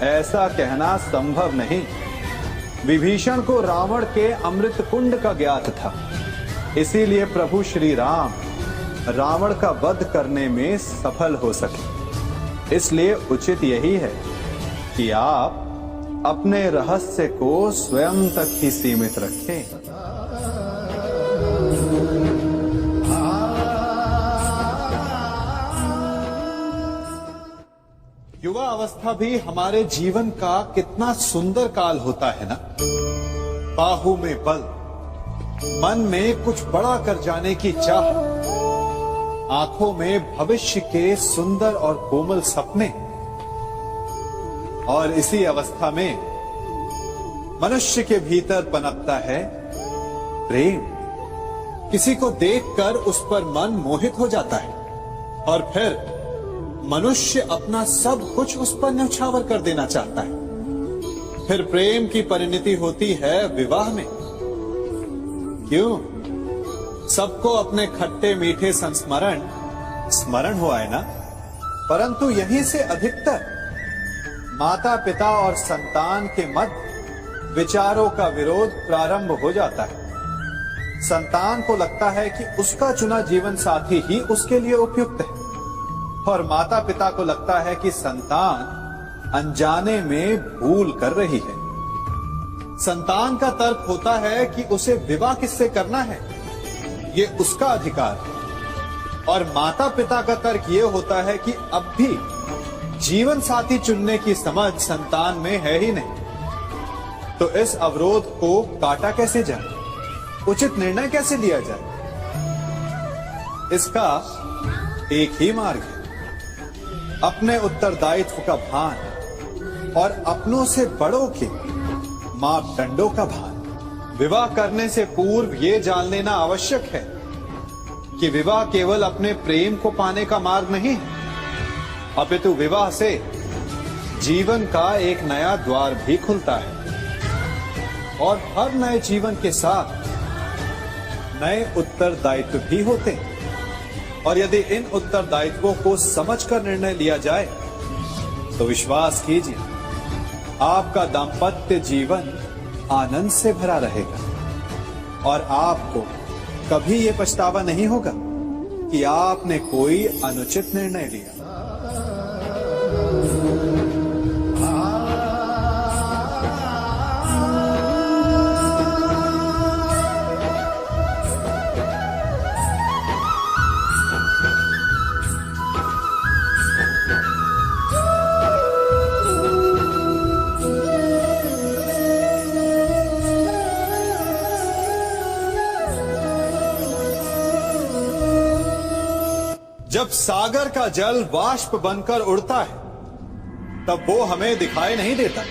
ऐसा कहना संभव नहीं। विभीषण को रावण के अमृत कुंड का ज्ञात था, इसीलिए प्रभु श्री राम रावण का वध करने में सफल हो सके। इसलिए उचित यही है कि आप अपने रहस्य को स्वयं तक ही सीमित रखें। युवा अवस्था भी हमारे जीवन का कितना सुंदर काल होता है ना। बाहु में बल, मन में कुछ बड़ा कर जाने की चाह, आंखों में भविष्य के सुंदर और कोमल सपने। और इसी अवस्था में मनुष्य के भीतर पनपता है प्रेम। किसी को देखकर उस पर मन मोहित हो जाता है और फिर मनुष्य अपना सब कुछ उस पर न्यौछावर कर देना चाहता है। फिर प्रेम की परिणति होती है विवाह में। क्यों? सबको अपने खट्टे मीठे संस्मरण स्मरण हुआ है ना। परंतु यहीं से अधिकतर माता पिता और संतान के मध्य विचारों का विरोध प्रारंभ हो जाता है। संतान को लगता है कि उसका चुना जीवन साथी ही उसके लिए उपयुक्त है और माता पिता को लगता है कि संतान अनजाने में भूल कर रही है। संतान का तर्क होता है कि उसे विवाह किससे करना है, ये उसका अधिकार है। और माता पिता का तर्क ये होता है कि अब भी जीवन साथी चुनने की समझ संतान में है ही नहीं। तो इस अवरोध को काटा कैसे जाए, उचित निर्णय कैसे लिया जाए? इसका एक ही मार्ग है, अपने उत्तरदायित्व का भान और अपनों से बड़ों के मापदंडों का भान। विवाह करने से पूर्व यह जान लेना आवश्यक है कि विवाह केवल अपने प्रेम को पाने का मार्ग नहीं है, अपितु विवाह से जीवन का एक नया द्वार भी खुलता है और हर नए जीवन के साथ नए उत्तरदायित्व भी होते हैं। और यदि इन उत्तरदायित्वों को समझकर निर्णय लिया जाए तो विश्वास कीजिए, आपका दाम्पत्य जीवन आनंद से भरा रहेगा और आपको कभी यह पछतावा नहीं होगा कि आपने कोई अनुचित निर्णय लिया। जब सागर का जल वाष्प बनकर उड़ता है तब वो हमें दिखाई नहीं देता।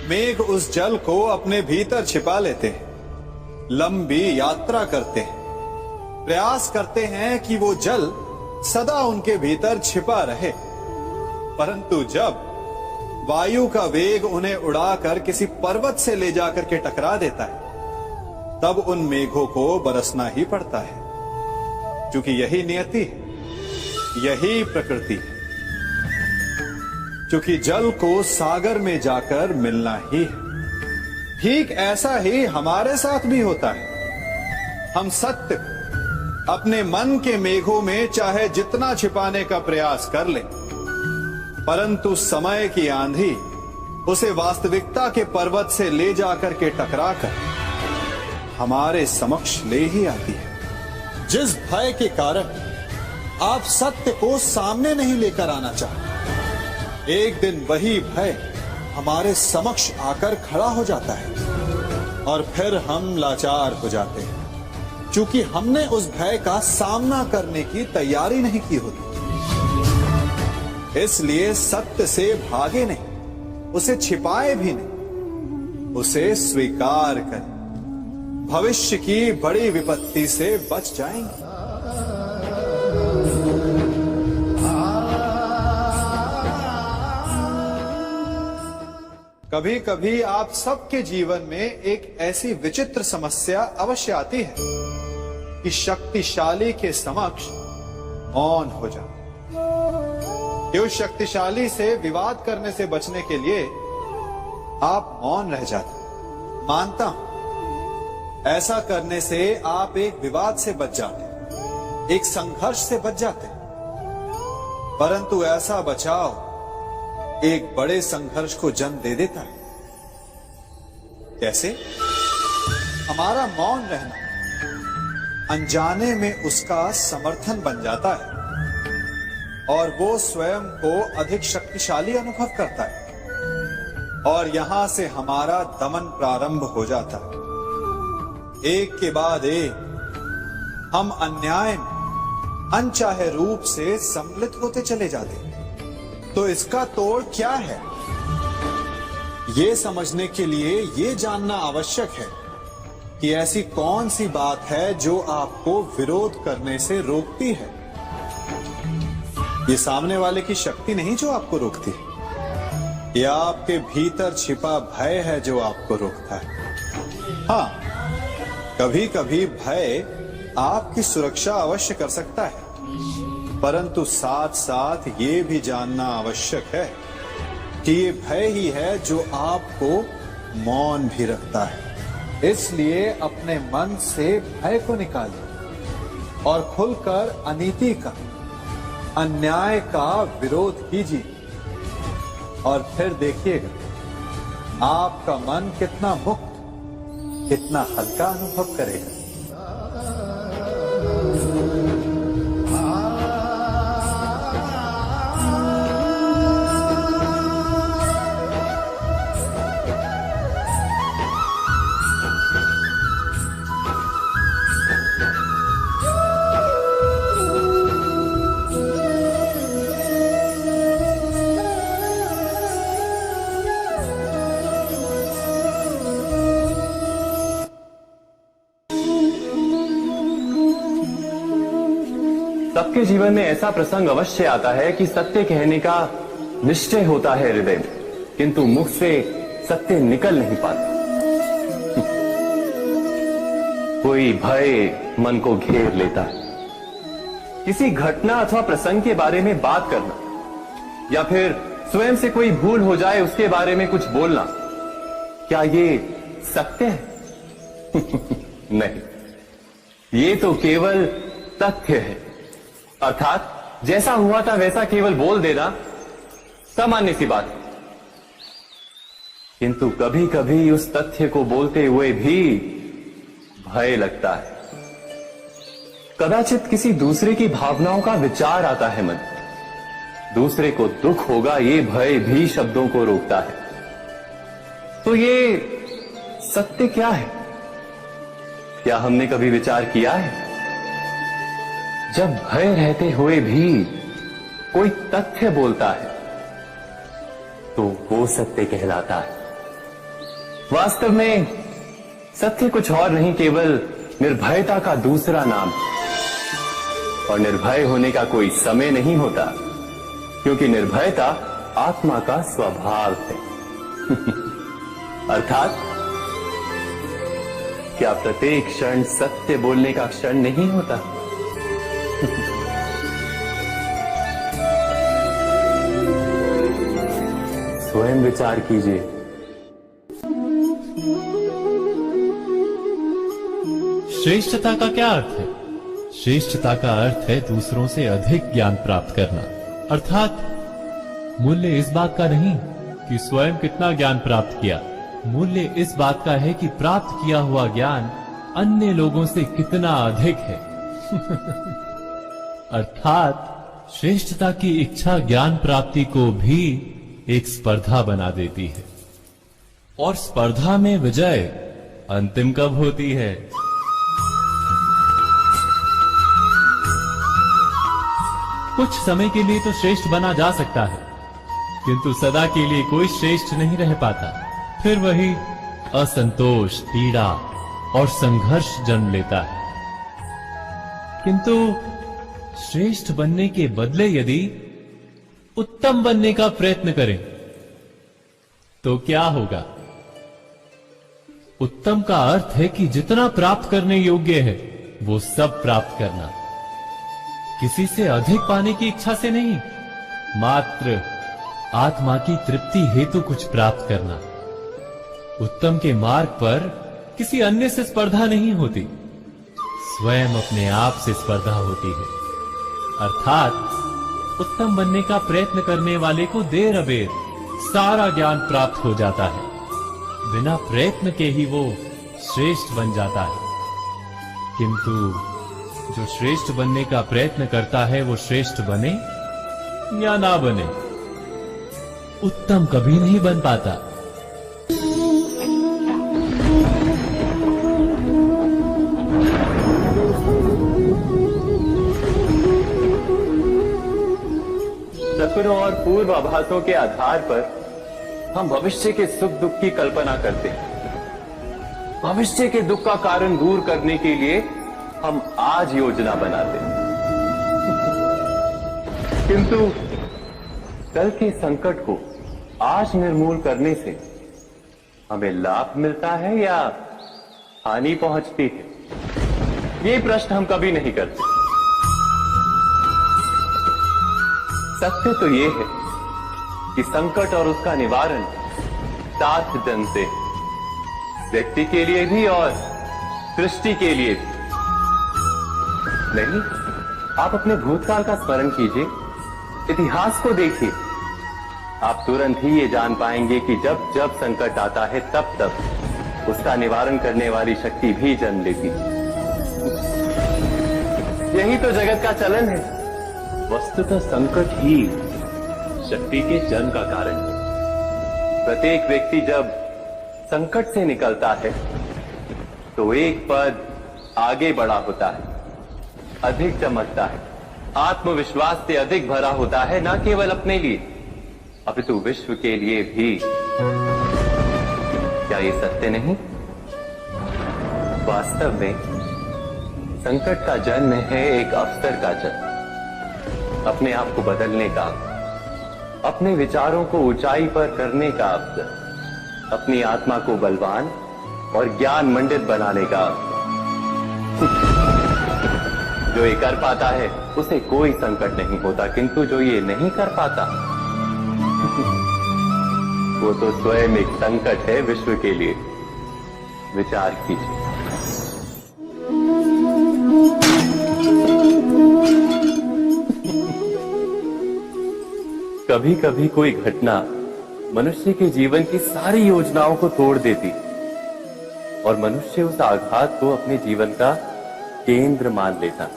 मेघ उस जल को अपने भीतर छिपा लेते हैं, लंबी यात्रा करते हैं, प्रयास करते हैं कि वो जल सदा उनके भीतर छिपा रहे। परंतु जब वायु का वेग उन्हें उड़ाकर किसी पर्वत से ले जाकर के टकरा देता है, तब उन मेघों को बरसना ही पड़ता है, क्योंकि यही नियति है, यही प्रकृति है। क्योंकि जल को सागर में जाकर मिलना ही है। ठीक ऐसा ही हमारे साथ भी होता है। हम सत्य अपने मन के मेघों में चाहे जितना छिपाने का प्रयास कर लें, परंतु समय की आंधी उसे वास्तविकता के पर्वत से ले जाकर के टकराकर हमारे समक्ष ले ही आती है। जिस भय के कारण आप सत्य को सामने नहीं लेकर आना चाहते, एक दिन वही भय हमारे समक्ष आकर खड़ा हो जाता है और फिर हम लाचार हो जाते हैं, क्योंकि हमने उस भय का सामना करने की तैयारी नहीं की होती। इसलिए सत्य से भागे नहीं, उसे छिपाए भी नहीं, उसे स्वीकार करें। भविष्य की बड़ी विपत्ति से बच जाएंगे। कभी कभी आप सबके जीवन में एक ऐसी विचित्र समस्या अवश्य आती है कि शक्तिशाली के समक्ष मौन हो जाओ। कि उस शक्तिशाली से विवाद करने से बचने के लिए आप मौन रह जाते। मानता हूं, ऐसा करने से आप एक विवाद से बच जाते, एक संघर्ष से बच जाते, परंतु ऐसा बचाव एक बड़े संघर्ष को जन्म दे देता है। कैसे? हमारा मौन रहना अनजाने में उसका समर्थन बन जाता है और वो स्वयं को अधिक शक्तिशाली अनुभव करता है और यहां से हमारा दमन प्रारंभ हो जाता है। एक के बाद एक हम अन्याय में अनचाहे रूप से सम्मिलित होते चले जाते हैं। तो इसका तोड़ क्या है? ये समझने के लिए ये जानना आवश्यक है कि ऐसी कौन सी बात है जो आपको विरोध करने से रोकती है। ये सामने वाले की शक्ति नहीं जो आपको रोकती, या आपके भीतर छिपा भय है जो आपको रोकता है। हाँ, कभी कभी भय आपकी सुरक्षा अवश्य कर सकता है, परंतु साथ साथ ये भी जानना आवश्यक है कि ये भय ही है जो आपको मौन भी रखता है। इसलिए अपने मन से भय को निकालिए और खुलकर अनीति का, अन्याय का विरोध कीजिए, और फिर देखिएगा आपका मन कितना मुक्त, कितना हल्का अनुभव करेगा। सबके जीवन में ऐसा प्रसंग अवश्य आता है कि सत्य कहने का निश्चय होता है हृदय में, किंतु मुख से सत्य निकल नहीं पाता। कोई भय मन को घेर लेता है। किसी घटना अथवा प्रसंग के बारे में बात करना, या फिर स्वयं से कोई भूल हो जाए उसके बारे में कुछ बोलना, क्या ये सत्य है? नहीं, ये तो केवल तथ्य है। अर्थात जैसा हुआ था वैसा केवल बोल देना सामान्य सी बात है। किंतु कभी कभी उस तथ्य को बोलते हुए भी भय लगता है। कदाचित किसी दूसरे की भावनाओं का विचार आता है मन, दूसरे को दुख होगा ये भय भी शब्दों को रोकता है। तो ये सत्य क्या है? क्या हमने कभी विचार किया है? जब भय रहते हुए भी कोई तथ्य बोलता है तो वो सत्य कहलाता है। वास्तव में सत्य कुछ और नहीं, केवल निर्भयता का दूसरा नाम है। और निर्भय होने का कोई समय नहीं होता, क्योंकि निर्भयता आत्मा का स्वभाव है। अर्थात क्या प्रत्येक क्षण सत्य बोलने का क्षण नहीं होता? स्वयं विचार कीजिए। श्रेष्ठता का क्या अर्थ है? श्रेष्ठता का अर्थ है दूसरों से अधिक ज्ञान प्राप्त करना। अर्थात मूल्य इस बात का नहीं कि स्वयं कितना ज्ञान प्राप्त किया, मूल्य इस बात का है कि प्राप्त किया हुआ ज्ञान अन्य लोगों से कितना अधिक है। अर्थात श्रेष्ठता की इच्छा ज्ञान प्राप्ति को भी एक स्पर्धा बना देती है, और स्पर्धा में विजय अंतिम कब होती है? कुछ समय के लिए तो श्रेष्ठ बना जा सकता है, किंतु सदा के लिए कोई श्रेष्ठ नहीं रह पाता। फिर वही असंतोष, पीड़ा और संघर्ष जन्म लेता है। किंतु श्रेष्ठ बनने के बदले यदि उत्तम बनने का प्रयत्न करें तो क्या होगा? उत्तम का अर्थ है कि जितना प्राप्त करने योग्य है वो सब प्राप्त करना, किसी से अधिक पाने की इच्छा से नहीं, मात्र आत्मा की तृप्ति हेतु कुछ प्राप्त करना। उत्तम के मार्ग पर किसी अन्य से स्पर्धा नहीं होती, स्वयं अपने आप से स्पर्धा होती है। अर्थात उत्तम बनने का प्रयत्न करने वाले को देर अबेर सारा ज्ञान प्राप्त हो जाता है, बिना प्रयत्न के ही वो श्रेष्ठ बन जाता है। किंतु जो श्रेष्ठ बनने का प्रयत्न करता है वो श्रेष्ठ बने या ना बने, उत्तम कभी नहीं बन पाता। सपनों और पूर्वाभासों के आधार पर हम भविष्य के सुख दुख की कल्पना करते हैं। भविष्य के दुख का कारण दूर करने के लिए हम आज योजना बनाते हैं। किंतु कल के संकट को आज निर्मूल करने से हमें लाभ मिलता है या हानि पहुंचती है, ये प्रश्न हम कभी नहीं करते। सत्य तो ये है कि संकट और उसका निवारण सात जन से, व्यक्ति के लिए भी और सृष्टि के लिए भी। नहीं, आप अपने भूतकाल का स्मरण कीजिए, इतिहास को देखिए, आप तुरंत ही ये जान पाएंगे कि जब जब संकट आता है तब तब उसका निवारण करने वाली शक्ति भी जन्म लेती है। यही तो जगत का चलन है। वस्तुतः संकट ही शक्ति के जन्म का कारण है। प्रत्येक व्यक्ति जब संकट से निकलता है तो एक पद आगे बढ़ा होता है, अधिक चमकता है, आत्मविश्वास से अधिक भरा होता है, न केवल अपने लिए अपितु विश्व के लिए भी। क्या ये सत्य नहीं? वास्तव में संकट का जन्म है एक अवसर का जन्म, अपने आप को बदलने का, अपने विचारों को ऊंचाई पर करने का अवसर, अपनी आत्मा को बलवान और ज्ञान मंडित बनाने का अवसर। जो ये कर पाता है उसे कोई संकट नहीं होता, किंतु जो ये नहीं कर पाता वो तो स्वयं एक संकट है विश्व के लिए। विचार कीजिए। कभी कभी कोई घटना मनुष्य के जीवन की सारी योजनाओं को तोड़ देती और मनुष्य उस आघात को अपने जीवन का केंद्र मान लेता।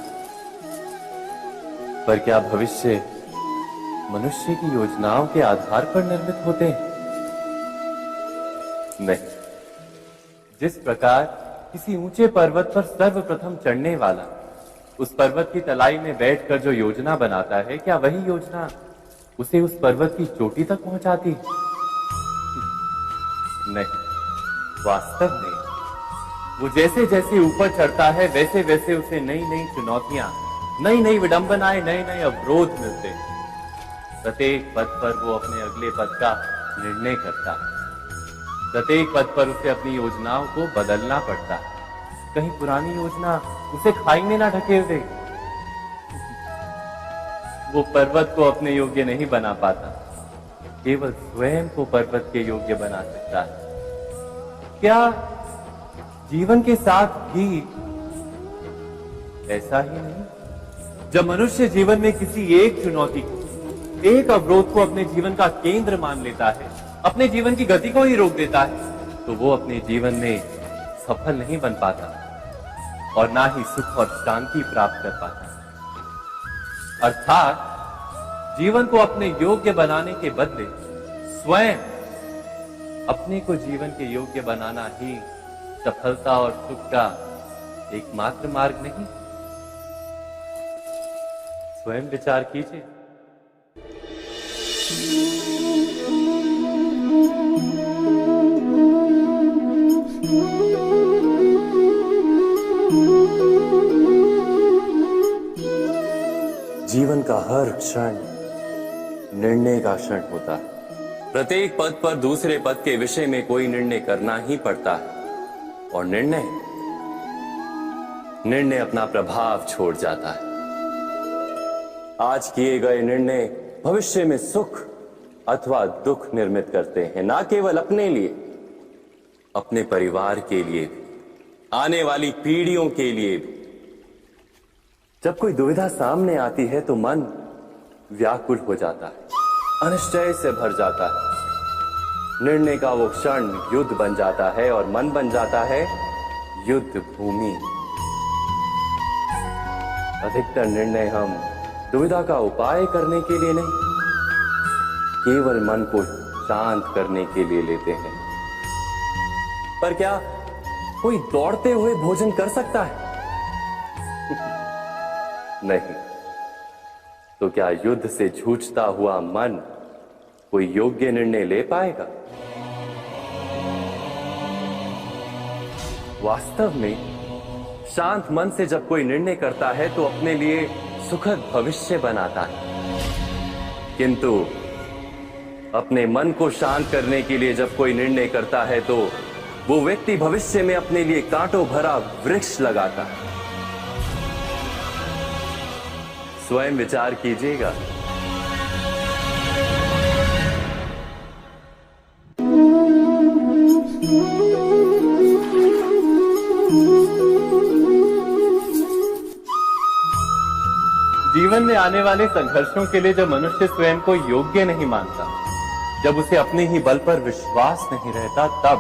पर क्या भविष्य मनुष्य की योजनाओं के आधार पर निर्मित होते हैं? नहीं। जिस प्रकार किसी ऊंचे पर्वत पर सर्वप्रथम चढ़ने वाला उस पर्वत की तलाई में बैठकर जो योजना बनाता है, क्या वही योजना उसे उस पर्वत की चोटी तक पहुंचाती है? नहीं। वास्तव में वो जैसे जैसे ऊपर चढ़ता है वैसे वैसे उसे नई नई चुनौतियां, नई नई विडंबनाएं, नए नए अवरोध मिलते हैं। प्रत्येक पद पर वो अपने अगले पद का निर्णय करता है। प्रत्येक पद पर उसे अपनी योजनाओं को बदलना पड़ता है। कहीं पुरानी योजना उसे खाई में ना ढकेल दे। वो पर्वत को अपने योग्य नहीं बना पाता, केवल स्वयं को पर्वत के योग्य बना सकता है। क्या जीवन के साथ भी ऐसा ही नहीं? जब मनुष्य जीवन में किसी एक चुनौती को, एक अवरोध को अपने जीवन का केंद्र मान लेता है, अपने जीवन की गति को ही रोक देता है, तो वो अपने जीवन में सफल नहीं बन पाता और ना ही सुख और शांति प्राप्त कर पाता। अर्थात जीवन को अपने योग्य बनाने के बदले स्वयं अपने को जीवन के योग्य बनाना ही सफलता और सुख का एकमात्र मार्ग नहीं। स्वयं विचार कीजिए। जीवन का हर क्षण निर्णय का क्षण होता है। प्रत्येक पद पर दूसरे पद के विषय में कोई निर्णय करना ही पड़ता है और निर्णय अपना प्रभाव छोड़ जाता है। आज किए गए निर्णय भविष्य में सुख अथवा दुख निर्मित करते हैं, ना केवल अपने लिए, अपने परिवार के लिए भी, आने वाली पीढ़ियों के लिए भी। जब कोई दुविधा सामने आती है तो मन व्याकुल हो जाता है, अनिश्चय से भर जाता है। निर्णय का वो क्षण युद्ध बन जाता है और मन बन जाता है युद्ध भूमि। अधिकतर निर्णय हम दुविधा का उपाय करने के लिए नहीं, केवल मन को शांत करने के लिए लेते हैं। पर क्या कोई दौड़ते हुए भोजन कर सकता है? नहीं। तो क्या युद्ध से जूझता हुआ मन कोई योग्य निर्णय ले पाएगा? वास्तव में शांत मन से जब कोई निर्णय करता है तो अपने लिए सुखद भविष्य बनाता है, किंतु अपने मन को शांत करने के लिए जब कोई निर्णय करता है तो वो व्यक्ति भविष्य में अपने लिए कांटों भरा वृक्ष लगाता है। स्वयं विचार कीजिएगा। जीवन में आने वाले संघर्षों के लिए जब मनुष्य स्वयं को योग्य नहीं मानता, जब उसे अपने ही बल पर विश्वास नहीं रहता, तब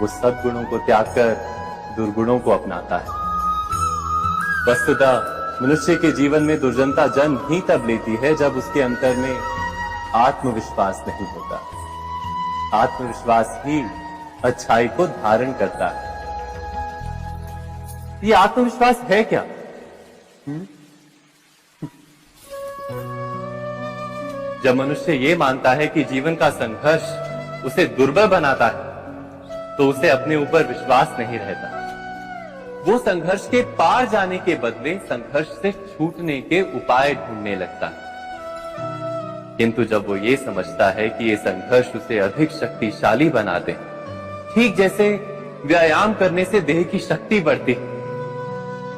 वो सद्गुणों को त्याग कर दुर्गुणों को अपनाता है। वस्तुतः मनुष्य के जीवन में दुर्जनता जन्म ही तब लेती है जब उसके अंतर में आत्मविश्वास नहीं होता। आत्मविश्वास ही अच्छाई को धारण करता है। ये आत्मविश्वास है क्या? जब मनुष्य ये मानता है कि जीवन का संघर्ष उसे दुर्बल बनाता है, तो उसे अपने ऊपर विश्वास नहीं रहता। वो संघर्ष के पार जाने के बदले संघर्ष से छूटने के उपाय ढूंढने लगता है। किंतु जब वो ये समझता है कि ये संघर्ष उसे अधिक शक्तिशाली बनाते हैं, ठीक जैसे व्यायाम करने से देह की शक्ति बढ़ती है,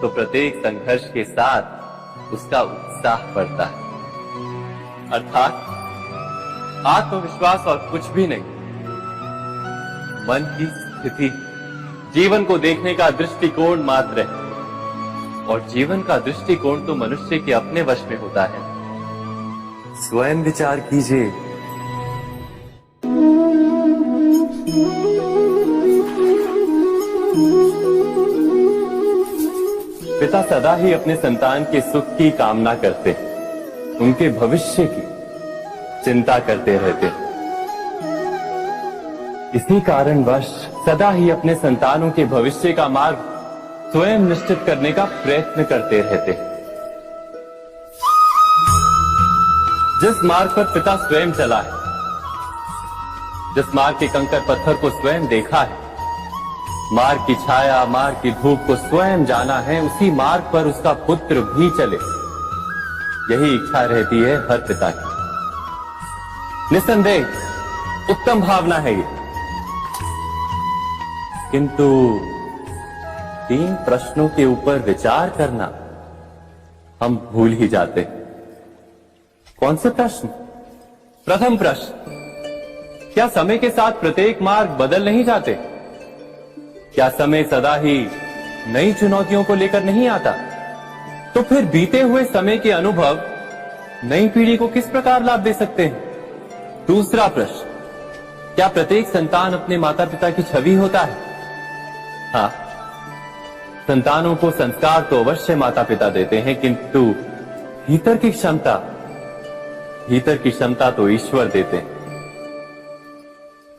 तो प्रत्येक संघर्ष के साथ उसका उत्साह बढ़ता है। अर्थात आत्मविश्वास और कुछ भी नहीं, मन की स्थिति, जीवन को देखने का दृष्टिकोण मात्र है। और जीवन का दृष्टिकोण तो मनुष्य के अपने वश में होता है। स्वयं विचार कीजिए। पिता सदा ही अपने संतान के सुख की कामना करते हैं, उनके भविष्य की चिंता करते रहते हैं। इसी कारणवश सदा ही अपने संतानों के भविष्य का मार्ग स्वयं निश्चित करने का प्रयत्न करते रहते हैं। जिस मार्ग पर पिता स्वयं चला है, जिस मार्ग के कंकर पत्थर को स्वयं देखा है, मार्ग की छाया, मार्ग की धूप को स्वयं जाना है, उसी मार्ग पर उसका पुत्र भी चले, यही इच्छा रहती है हर पिता की। निस्संदेह उत्तम भावना है ये, किंतु 3 प्रश्नों के ऊपर विचार करना हम भूल ही जाते। कौन से प्रश्न? प्रथम प्रश्न, क्या समय के साथ प्रत्येक मार्ग बदल नहीं जाते? क्या समय सदा ही नई चुनौतियों को लेकर नहीं आता? तो फिर बीते हुए समय के अनुभव नई पीढ़ी को किस प्रकार लाभ दे सकते हैं? दूसरा प्रश्न, क्या प्रत्येक संतान अपने माता पिता की छवि होता है? हाँ, संतानों को संस्कार तो अवश्य माता पिता देते हैं, किंतु भीतर की क्षमता तो ईश्वर देते हैं।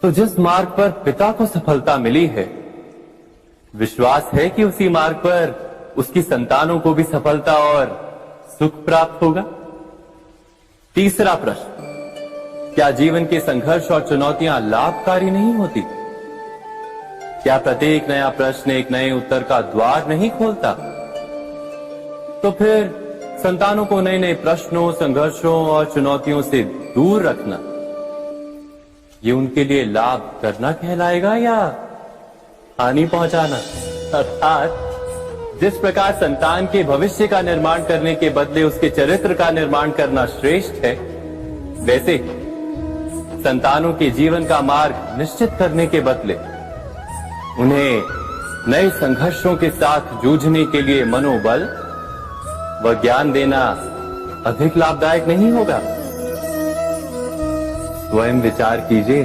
तो जिस मार्ग पर पिता को सफलता मिली है, विश्वास है कि उसी मार्ग पर उसकी संतानों को भी सफलता और सुख प्राप्त होगा। तीसरा प्रश्न, क्या जीवन के संघर्ष और चुनौतियां लाभकारी नहीं होती? क्या प्रत्येक नया प्रश्न एक नए उत्तर का द्वार नहीं खोलता? तो फिर संतानों को नए नए प्रश्नों, संघर्षों और चुनौतियों से दूर रखना, ये उनके लिए लाभ करना कहलाएगा या हानि पहुंचाना? अर्थात जिस प्रकार संतान के भविष्य का निर्माण करने के बदले उसके चरित्र का निर्माण करना श्रेष्ठ है, वैसे संतानों के जीवन का मार्ग निश्चित करने के बदले उन्हें नए संघर्षों के साथ जूझने के लिए मनोबल व ज्ञान देना अधिक लाभदायक नहीं होगा? स्वयं विचार कीजिए।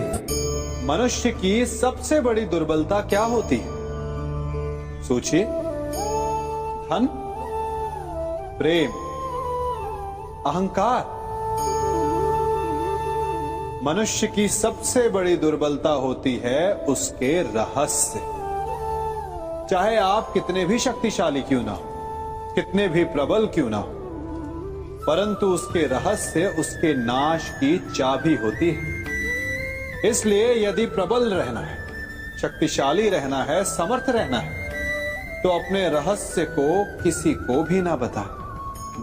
मनुष्य की सबसे बड़ी दुर्बलता क्या होती है? सोचिए। धन, प्रेम, अहंकार। मनुष्य की सबसे बड़ी दुर्बलता होती है उसके रहस्य। चाहे आप कितने भी शक्तिशाली क्यों ना हो, कितने भी प्रबल क्यों ना हो, परंतु उसके रहस्य उसके नाश की चाबी होती है। इसलिए यदि प्रबल रहना है, शक्तिशाली रहना है, समर्थ रहना है, तो अपने रहस्य को किसी को भी ना बताए,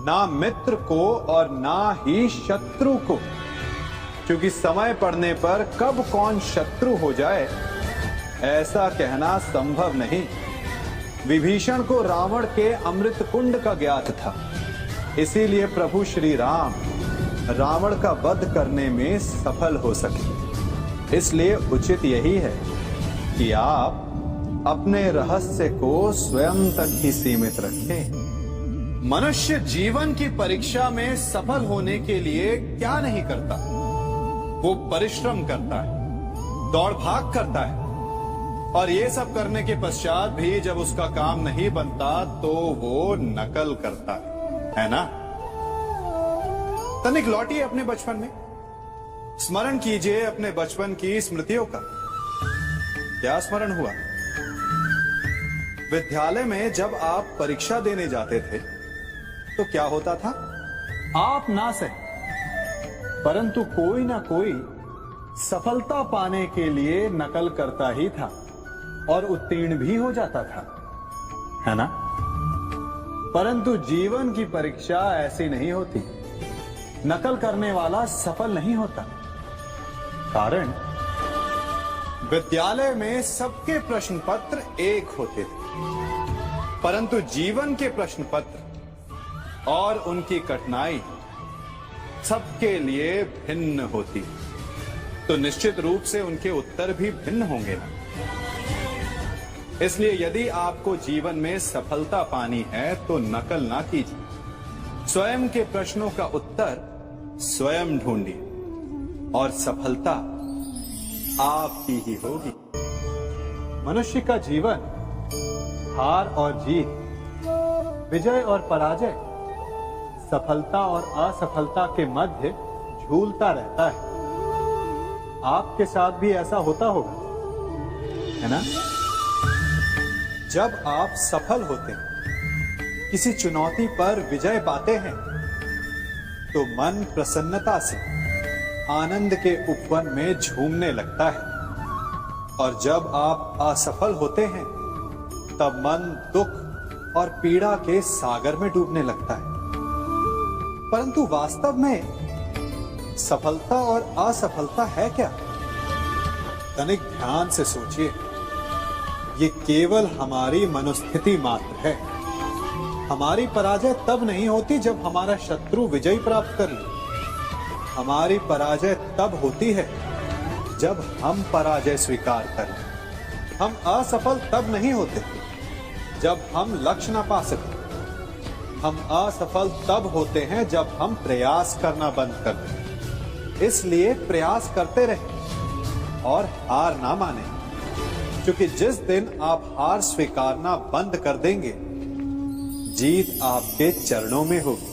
ना मित्र को और ना ही शत्रु को, क्योंकि समय पड़ने पर कब कौन शत्रु हो जाए ऐसा कहना संभव नहीं। विभीषण को रावण के अमृत कुंड का ज्ञात था, इसीलिए प्रभु श्री राम रावण का वध करने में सफल हो सके। इसलिए उचित यही है कि आप अपने रहस्य को स्वयं तक ही सीमित रखें। मनुष्य जीवन की परीक्षा में सफल होने के लिए क्या नहीं करता? वो परिश्रम करता है, दौड़ भाग करता है, और ये सब करने के पश्चात भी जब उसका काम नहीं बनता तो वो नकल करता है ना? तनिक लौटिए अपने बचपन में, स्मरण कीजिए अपने बचपन की स्मृतियों का। क्या स्मरण हुआ? विद्यालय में जब आप परीक्षा देने जाते थे तो क्या होता था? आप ना सही, परंतु कोई ना कोई सफलता पाने के लिए नकल करता ही था और उत्तीर्ण भी हो जाता था, है ना? परंतु जीवन की परीक्षा ऐसी नहीं होती। नकल करने वाला सफल नहीं होता। कारण विद्यालय में सबके प्रश्न पत्र एक होते थे, परंतु जीवन के प्रश्न पत्र और उनकी कठिनाई सबके लिए भिन्न होती, तो निश्चित रूप से उनके उत्तर भी भिन्न होंगे ना। इसलिए यदि आपको जीवन में सफलता पानी है तो नकल ना कीजिए, स्वयं के प्रश्नों का उत्तर स्वयं ढूंढिए और सफलता आपकी ही होगी। मनुष्य का जीवन हार और जीत, विजय और पराजय, सफलता और असफलता के मध्य झूलता रहता है। आपके साथ भी ऐसा होता होगा, है ना? जब आप सफल होते हैं, किसी चुनौती पर विजय पाते हैं, तो मन प्रसन्नता से आनंद के उपवन में झूमने लगता है, और जब आप असफल होते हैं तब मन दुख और पीड़ा के सागर में डूबने लगता है। परंतु वास्तव में सफलता और असफलता है क्या? तनिक ध्यान से सोचिए। ये केवल हमारी मनोस्थिति मात्र है। हमारी पराजय तब नहीं होती जब हमारा शत्रु विजय प्राप्त कर ले। हमारी पराजय तब होती है जब हम पराजय स्वीकार करें। हम असफल तब नहीं होते जब हम लक्ष्य ना पा सके। हम असफल तब होते हैं जब हम प्रयास करना बंद कर दें। इसलिए प्रयास करते रहें और हार ना माने, क्योंकि जिस दिन आप हार स्वीकारना बंद कर देंगे, जीत आपके चरणों में होगी।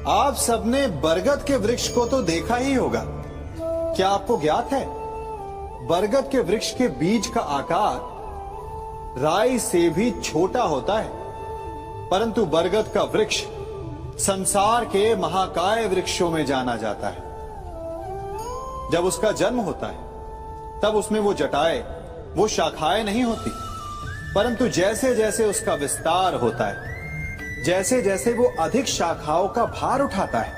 आप सबने बरगद के वृक्ष को तो देखा ही होगा। क्या आपको ज्ञात है, बरगद के वृक्ष के बीज का आकार राई से भी छोटा होता है, परंतु बरगद का वृक्ष संसार के महाकाय वृक्षों में जाना जाता है। जब उसका जन्म होता है तब उसमें वो जटाएं, वो शाखाएं नहीं होती, परंतु जैसे जैसे उसका विस्तार होता है, जैसे जैसे वो अधिक शाखाओं का भार उठाता है,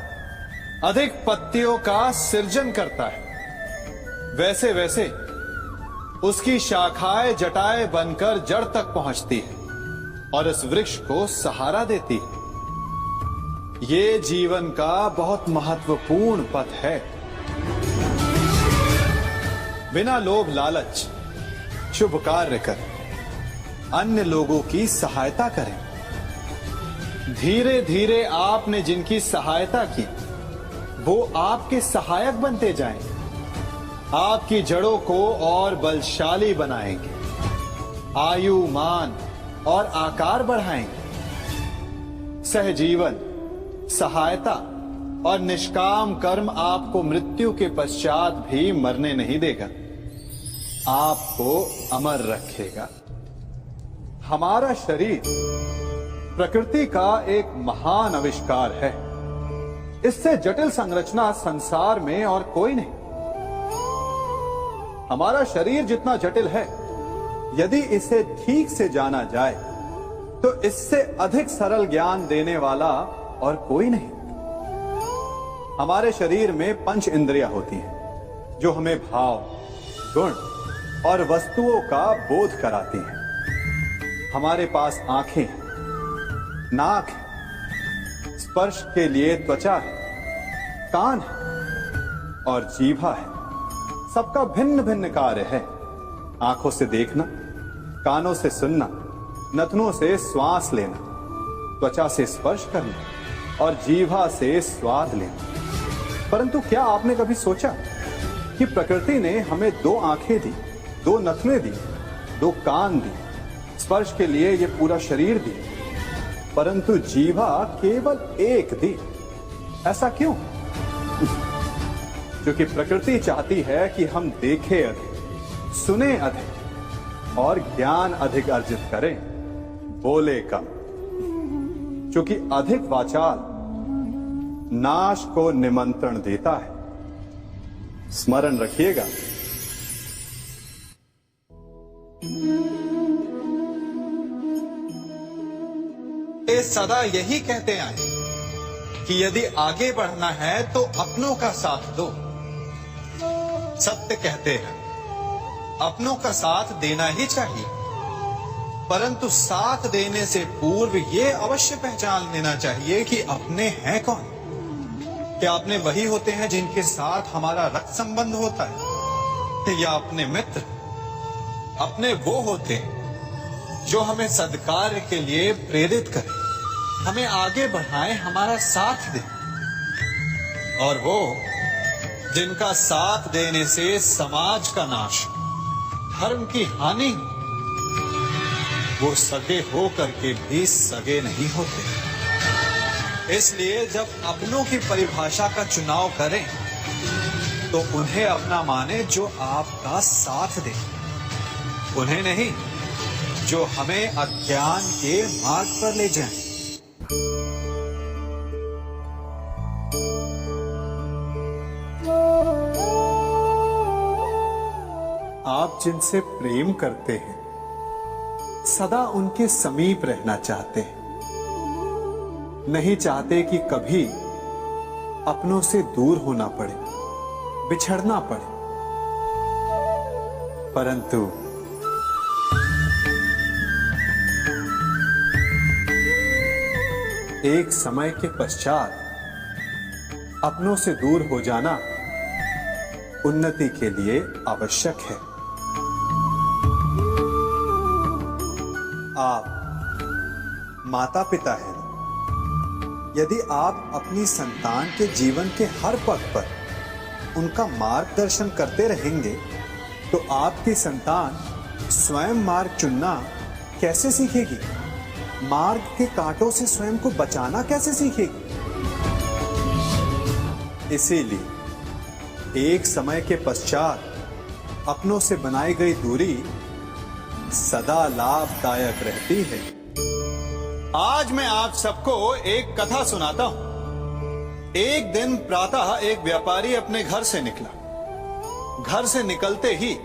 अधिक पत्तियों का सृजन करता है, वैसे वैसे उसकी शाखाएं जटाएं बनकर जड़ तक पहुंचती है और इस वृक्ष को सहारा देती है। ये जीवन का बहुत महत्वपूर्ण पथ है। बिना लोभ लालच शुभ कार्य करें, अन्य लोगों की सहायता करें। धीरे धीरे आपने जिनकी सहायता की वो आपके सहायक बनते जाएं, आपकी जड़ों को और बलशाली बनाएंगे। आयु, मान और आकार बढ़ाएंगे। सहजीवन, सहायता और निष्काम कर्म आपको मृत्यु के पश्चात भी मरने नहीं देगा, आपको अमर रखेगा। हमारा शरीर प्रकृति का एक महान आविष्कार है। इससे जटिल संरचना संसार में और कोई नहीं। हमारा शरीर जितना जटिल है, यदि इसे ठीक से जाना जाए तो इससे अधिक सरल ज्ञान देने वाला और कोई नहीं। हमारे शरीर में पंच इंद्रियां होती हैं जो हमें भाव, गुण और वस्तुओं का बोध कराती हैं। हमारे पास आंखें हैं, नाक है, स्पर्श के लिए त्वचा है, कान है और जीभा है। सबका भिन्न भिन्न कार्य है। आंखों से देखना, कानों से सुनना, नथनों से श्वास लेना, त्वचा से स्पर्श करना और जीभा से स्वाद लेना। परंतु क्या आपने कभी सोचा कि प्रकृति ने हमें 2 आंखें दी, 2 नथने दी, 2 कान दी, स्पर्श के लिए ये पूरा शरीर दी, परंतु जीभा केवल 1 दी? ऐसा क्यों? क्योंकि प्रकृति चाहती है कि हम देखें अधिक, सुने अधिक और ज्ञान अधिक अर्जित करें, बोले कम। क्योंकि अधिक वाचाल नाश को निमंत्रण देता है। स्मरण रखिएगा। ये सदा यही कहते आए कि यदि आगे बढ़ना है तो अपनों का साथ दो। सत्य कहते हैं, अपनों का साथ देना ही चाहिए, परंतु साथ देने से पूर्व ये अवश्य पहचान लेना चाहिए कि अपने हैं कौन। क्या अपने वही होते हैं जिनके साथ हमारा रक्त संबंध होता है, या अपने मित्र? अपने वो होते हैं जो हमें सद्कार्य के लिए प्रेरित करें, हमें आगे बढ़ाएं, हमारा साथ दें। और वो जिनका साथ देने से समाज का नाश, धर्म की हानि, वो सगे हो करके भी सगे नहीं होते। इसलिए जब अपनों की परिभाषा का चुनाव करें तो उन्हें अपना माने जो आपका साथ दे, उन्हें नहीं जो हमें अज्ञान के मार्ग पर ले जाएं। आप जिनसे प्रेम करते हैं, सदा उनके समीप रहना चाहते हैं, नहीं चाहते कि कभी अपनों से दूर होना पड़े, बिछड़ना पड़े। परंतु एक समय के पश्चात अपनों से दूर हो जाना उन्नति के लिए आवश्यक है। आप माता पिता हैं। यदि आप अपनी संतान के जीवन के हर पग पर उनका मार्गदर्शन करते रहेंगे तो आपकी संतान स्वयं मार्ग चुनना कैसे सीखेगी? मार्ग के कांटों से स्वयं को बचाना कैसे सीखेगी? इसीलिए एक समय के पश्चात अपनों से बनाई गई दूरी सदा लाभदायक रहती है। आज मैं आप सबको एक कथा सुनाता हूं। एक दिन प्रातः एक व्यापारी अपने घर से निकला। घर से निकलते ही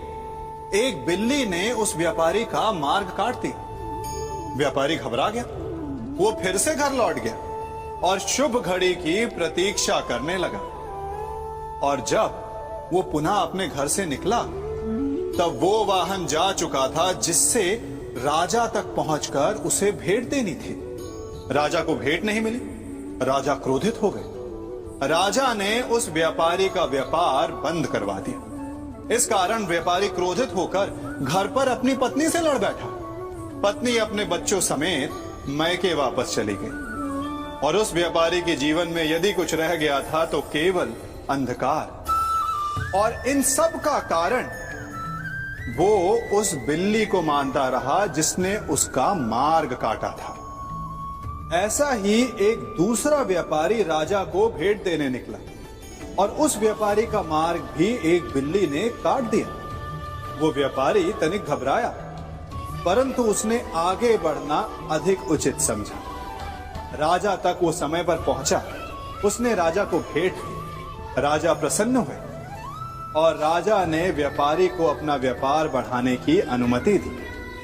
एक बिल्ली ने उस व्यापारी का मार्ग काट दिया। व्यापारी घबरा गया। वो फिर से घर लौट गया और शुभ घड़ी की प्रतीक्षा करने लगा। और जब वो पुनः अपने घर से निकला तब वो वाहन जा चुका था जिससे राजा तक पहुंचकर उसे भेंट देनी थी। राजा को भेंट नहीं मिली। राजा क्रोधित हो गए। राजा ने उस व्यापारी का व्यापार बंद करवा दिया। इस कारण व्यापारी क्रोधित होकर घर पर अपनी पत्नी से लड़ बैठा। पत्नी अपने बच्चों समेत मैके वापस चली गई और उस व्यापारी के जीवन में यदि कुछ रह गया था तो केवल अंधकार। और इन सब का कारण वो उस बिल्ली को मानता रहा जिसने उसका मार्ग काटा था। ऐसा ही एक दूसरा व्यापारी राजा को भेंट देने निकला और उस व्यापारी का मार्ग भी एक बिल्ली ने काट दिया। वो व्यापारी तनिक घबराया, परंतु उसने आगे बढ़ना अधिक उचित समझा। राजा तक वो समय पर पहुंचा। उसने राजा को भेंट दी। राजा प्रसन्न हुए और राजा ने व्यापारी को अपना व्यापार बढ़ाने की अनुमति दी,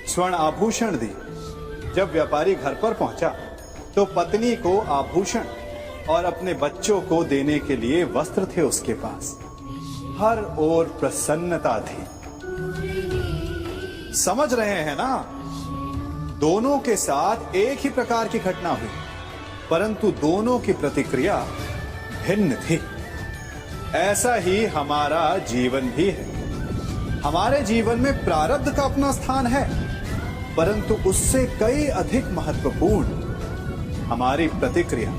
स्वर्ण आभूषण दी। जब व्यापारी घर पर पहुंचा तो पत्नी को आभूषण और अपने बच्चों को देने के लिए वस्त्र थे उसके पास। हर ओर प्रसन्नता थी। समझ रहे हैं ना? दोनों के साथ एक ही प्रकार की घटना हुई, परंतु दोनों की प्रतिक्रिया भिन्न थी। ऐसा ही हमारा जीवन भी है। हमारे जीवन में प्रारब्ध का अपना स्थान है, परंतु उससे कई अधिक महत्वपूर्ण हमारी प्रतिक्रिया,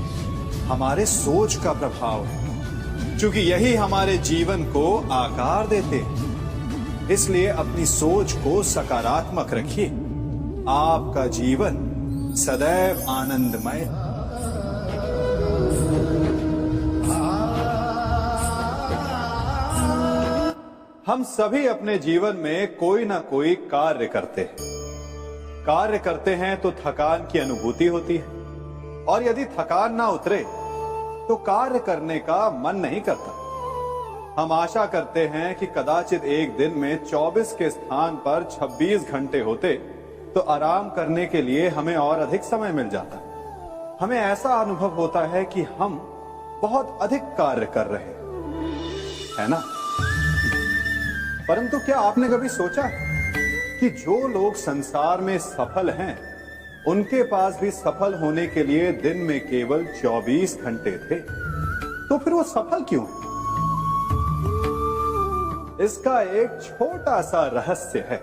हमारे सोच का प्रभाव है, क्योंकि यही हमारे जीवन को आकार देते हैं। इसलिए अपनी सोच को सकारात्मक रखिए। आपका जीवन सदैव आनंदमय। हम सभी अपने जीवन में कोई ना कोई कार्य करते हैं। कार्य करते हैं तो थकान की अनुभूति होती है, और यदि थकान ना उतरे तो कार्य करने का मन नहीं करता। हम आशा करते हैं कि कदाचित एक दिन में 24 के स्थान पर 26 घंटे होते तो आराम करने के लिए हमें और अधिक समय मिल जाता। हमें ऐसा अनुभव होता है कि हम बहुत अधिक कार्य कर रहे हैं, है ना? परंतु क्या आपने कभी सोचा है कि जो लोग संसार में सफल हैं, उनके पास भी सफल होने के लिए दिन में केवल 24 घंटे थे? तो फिर वो सफल क्यों है? इसका एक छोटा सा रहस्य है।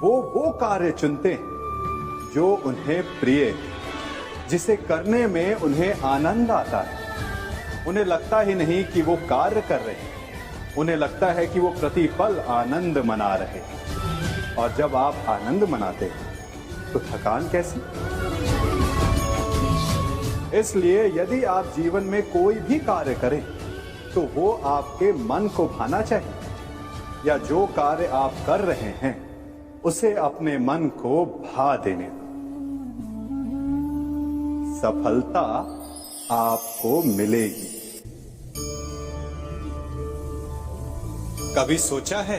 वो कार्य चुनते हैं जो उन्हें प्रिय है, जिसे करने में उन्हें आनंद आता है। उन्हें लगता ही नहीं कि वो कार्य कर रहे हैं, उन्हें लगता है कि वो प्रतिपल आनंद मना रहे हैं। और जब आप आनंद मनाते हैं तो थकान कैसी? इसलिए यदि आप जीवन में कोई भी कार्य करें तो वो आपके मन को भाना चाहिए, या जो कार्य आप कर रहे हैं उसे अपने मन को भा देने दो। सफलता आपको मिलेगी। कभी सोचा है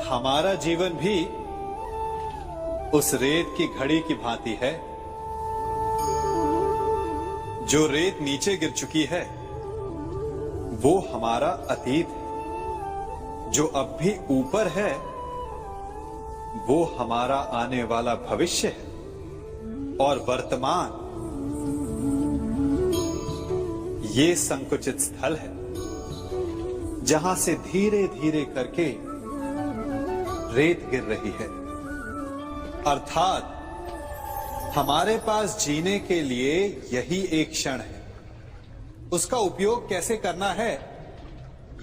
हमारा जीवन भी उस रेत की घड़ी की भांति है? जो रेत नीचे गिर चुकी है वो हमारा अतीत है। जो अब भी ऊपर है वो हमारा आने वाला भविष्य है। और वर्तमान ये संकुचित स्थल है जहां से धीरे धीरे करके रेत गिर रही है। अर्थात हमारे पास जीने के लिए यही एक क्षण है। उसका उपयोग कैसे करना है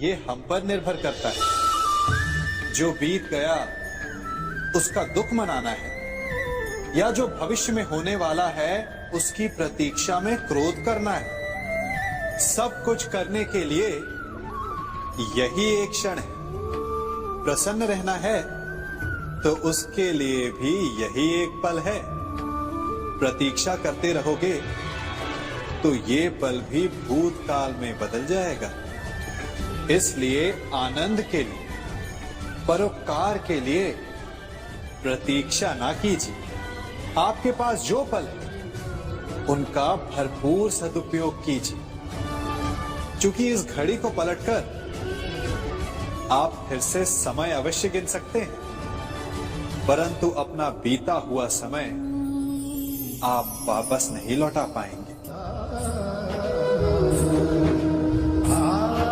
ये हम पर निर्भर करता है। जो बीत गया उसका दुख मनाना है, या जो भविष्य में होने वाला है उसकी प्रतीक्षा में क्रोध करना है। सब कुछ करने के लिए यही एक क्षण है। प्रसन्न रहना है तो उसके लिए भी यही एक पल है। प्रतीक्षा करते रहोगे तो ये पल भी भूतकाल में बदल जाएगा। इसलिए आनंद के लिए, परोपकार के लिए प्रतीक्षा ना कीजिए। आपके पास जो पल है उनका भरपूर सदुपयोग कीजिए, क्योंकि इस घड़ी को पलटकर आप फिर से समय अवश्य गिन सकते हैं, परंतु अपना बीता हुआ समय आप वापस नहीं लौटा पाएंगे।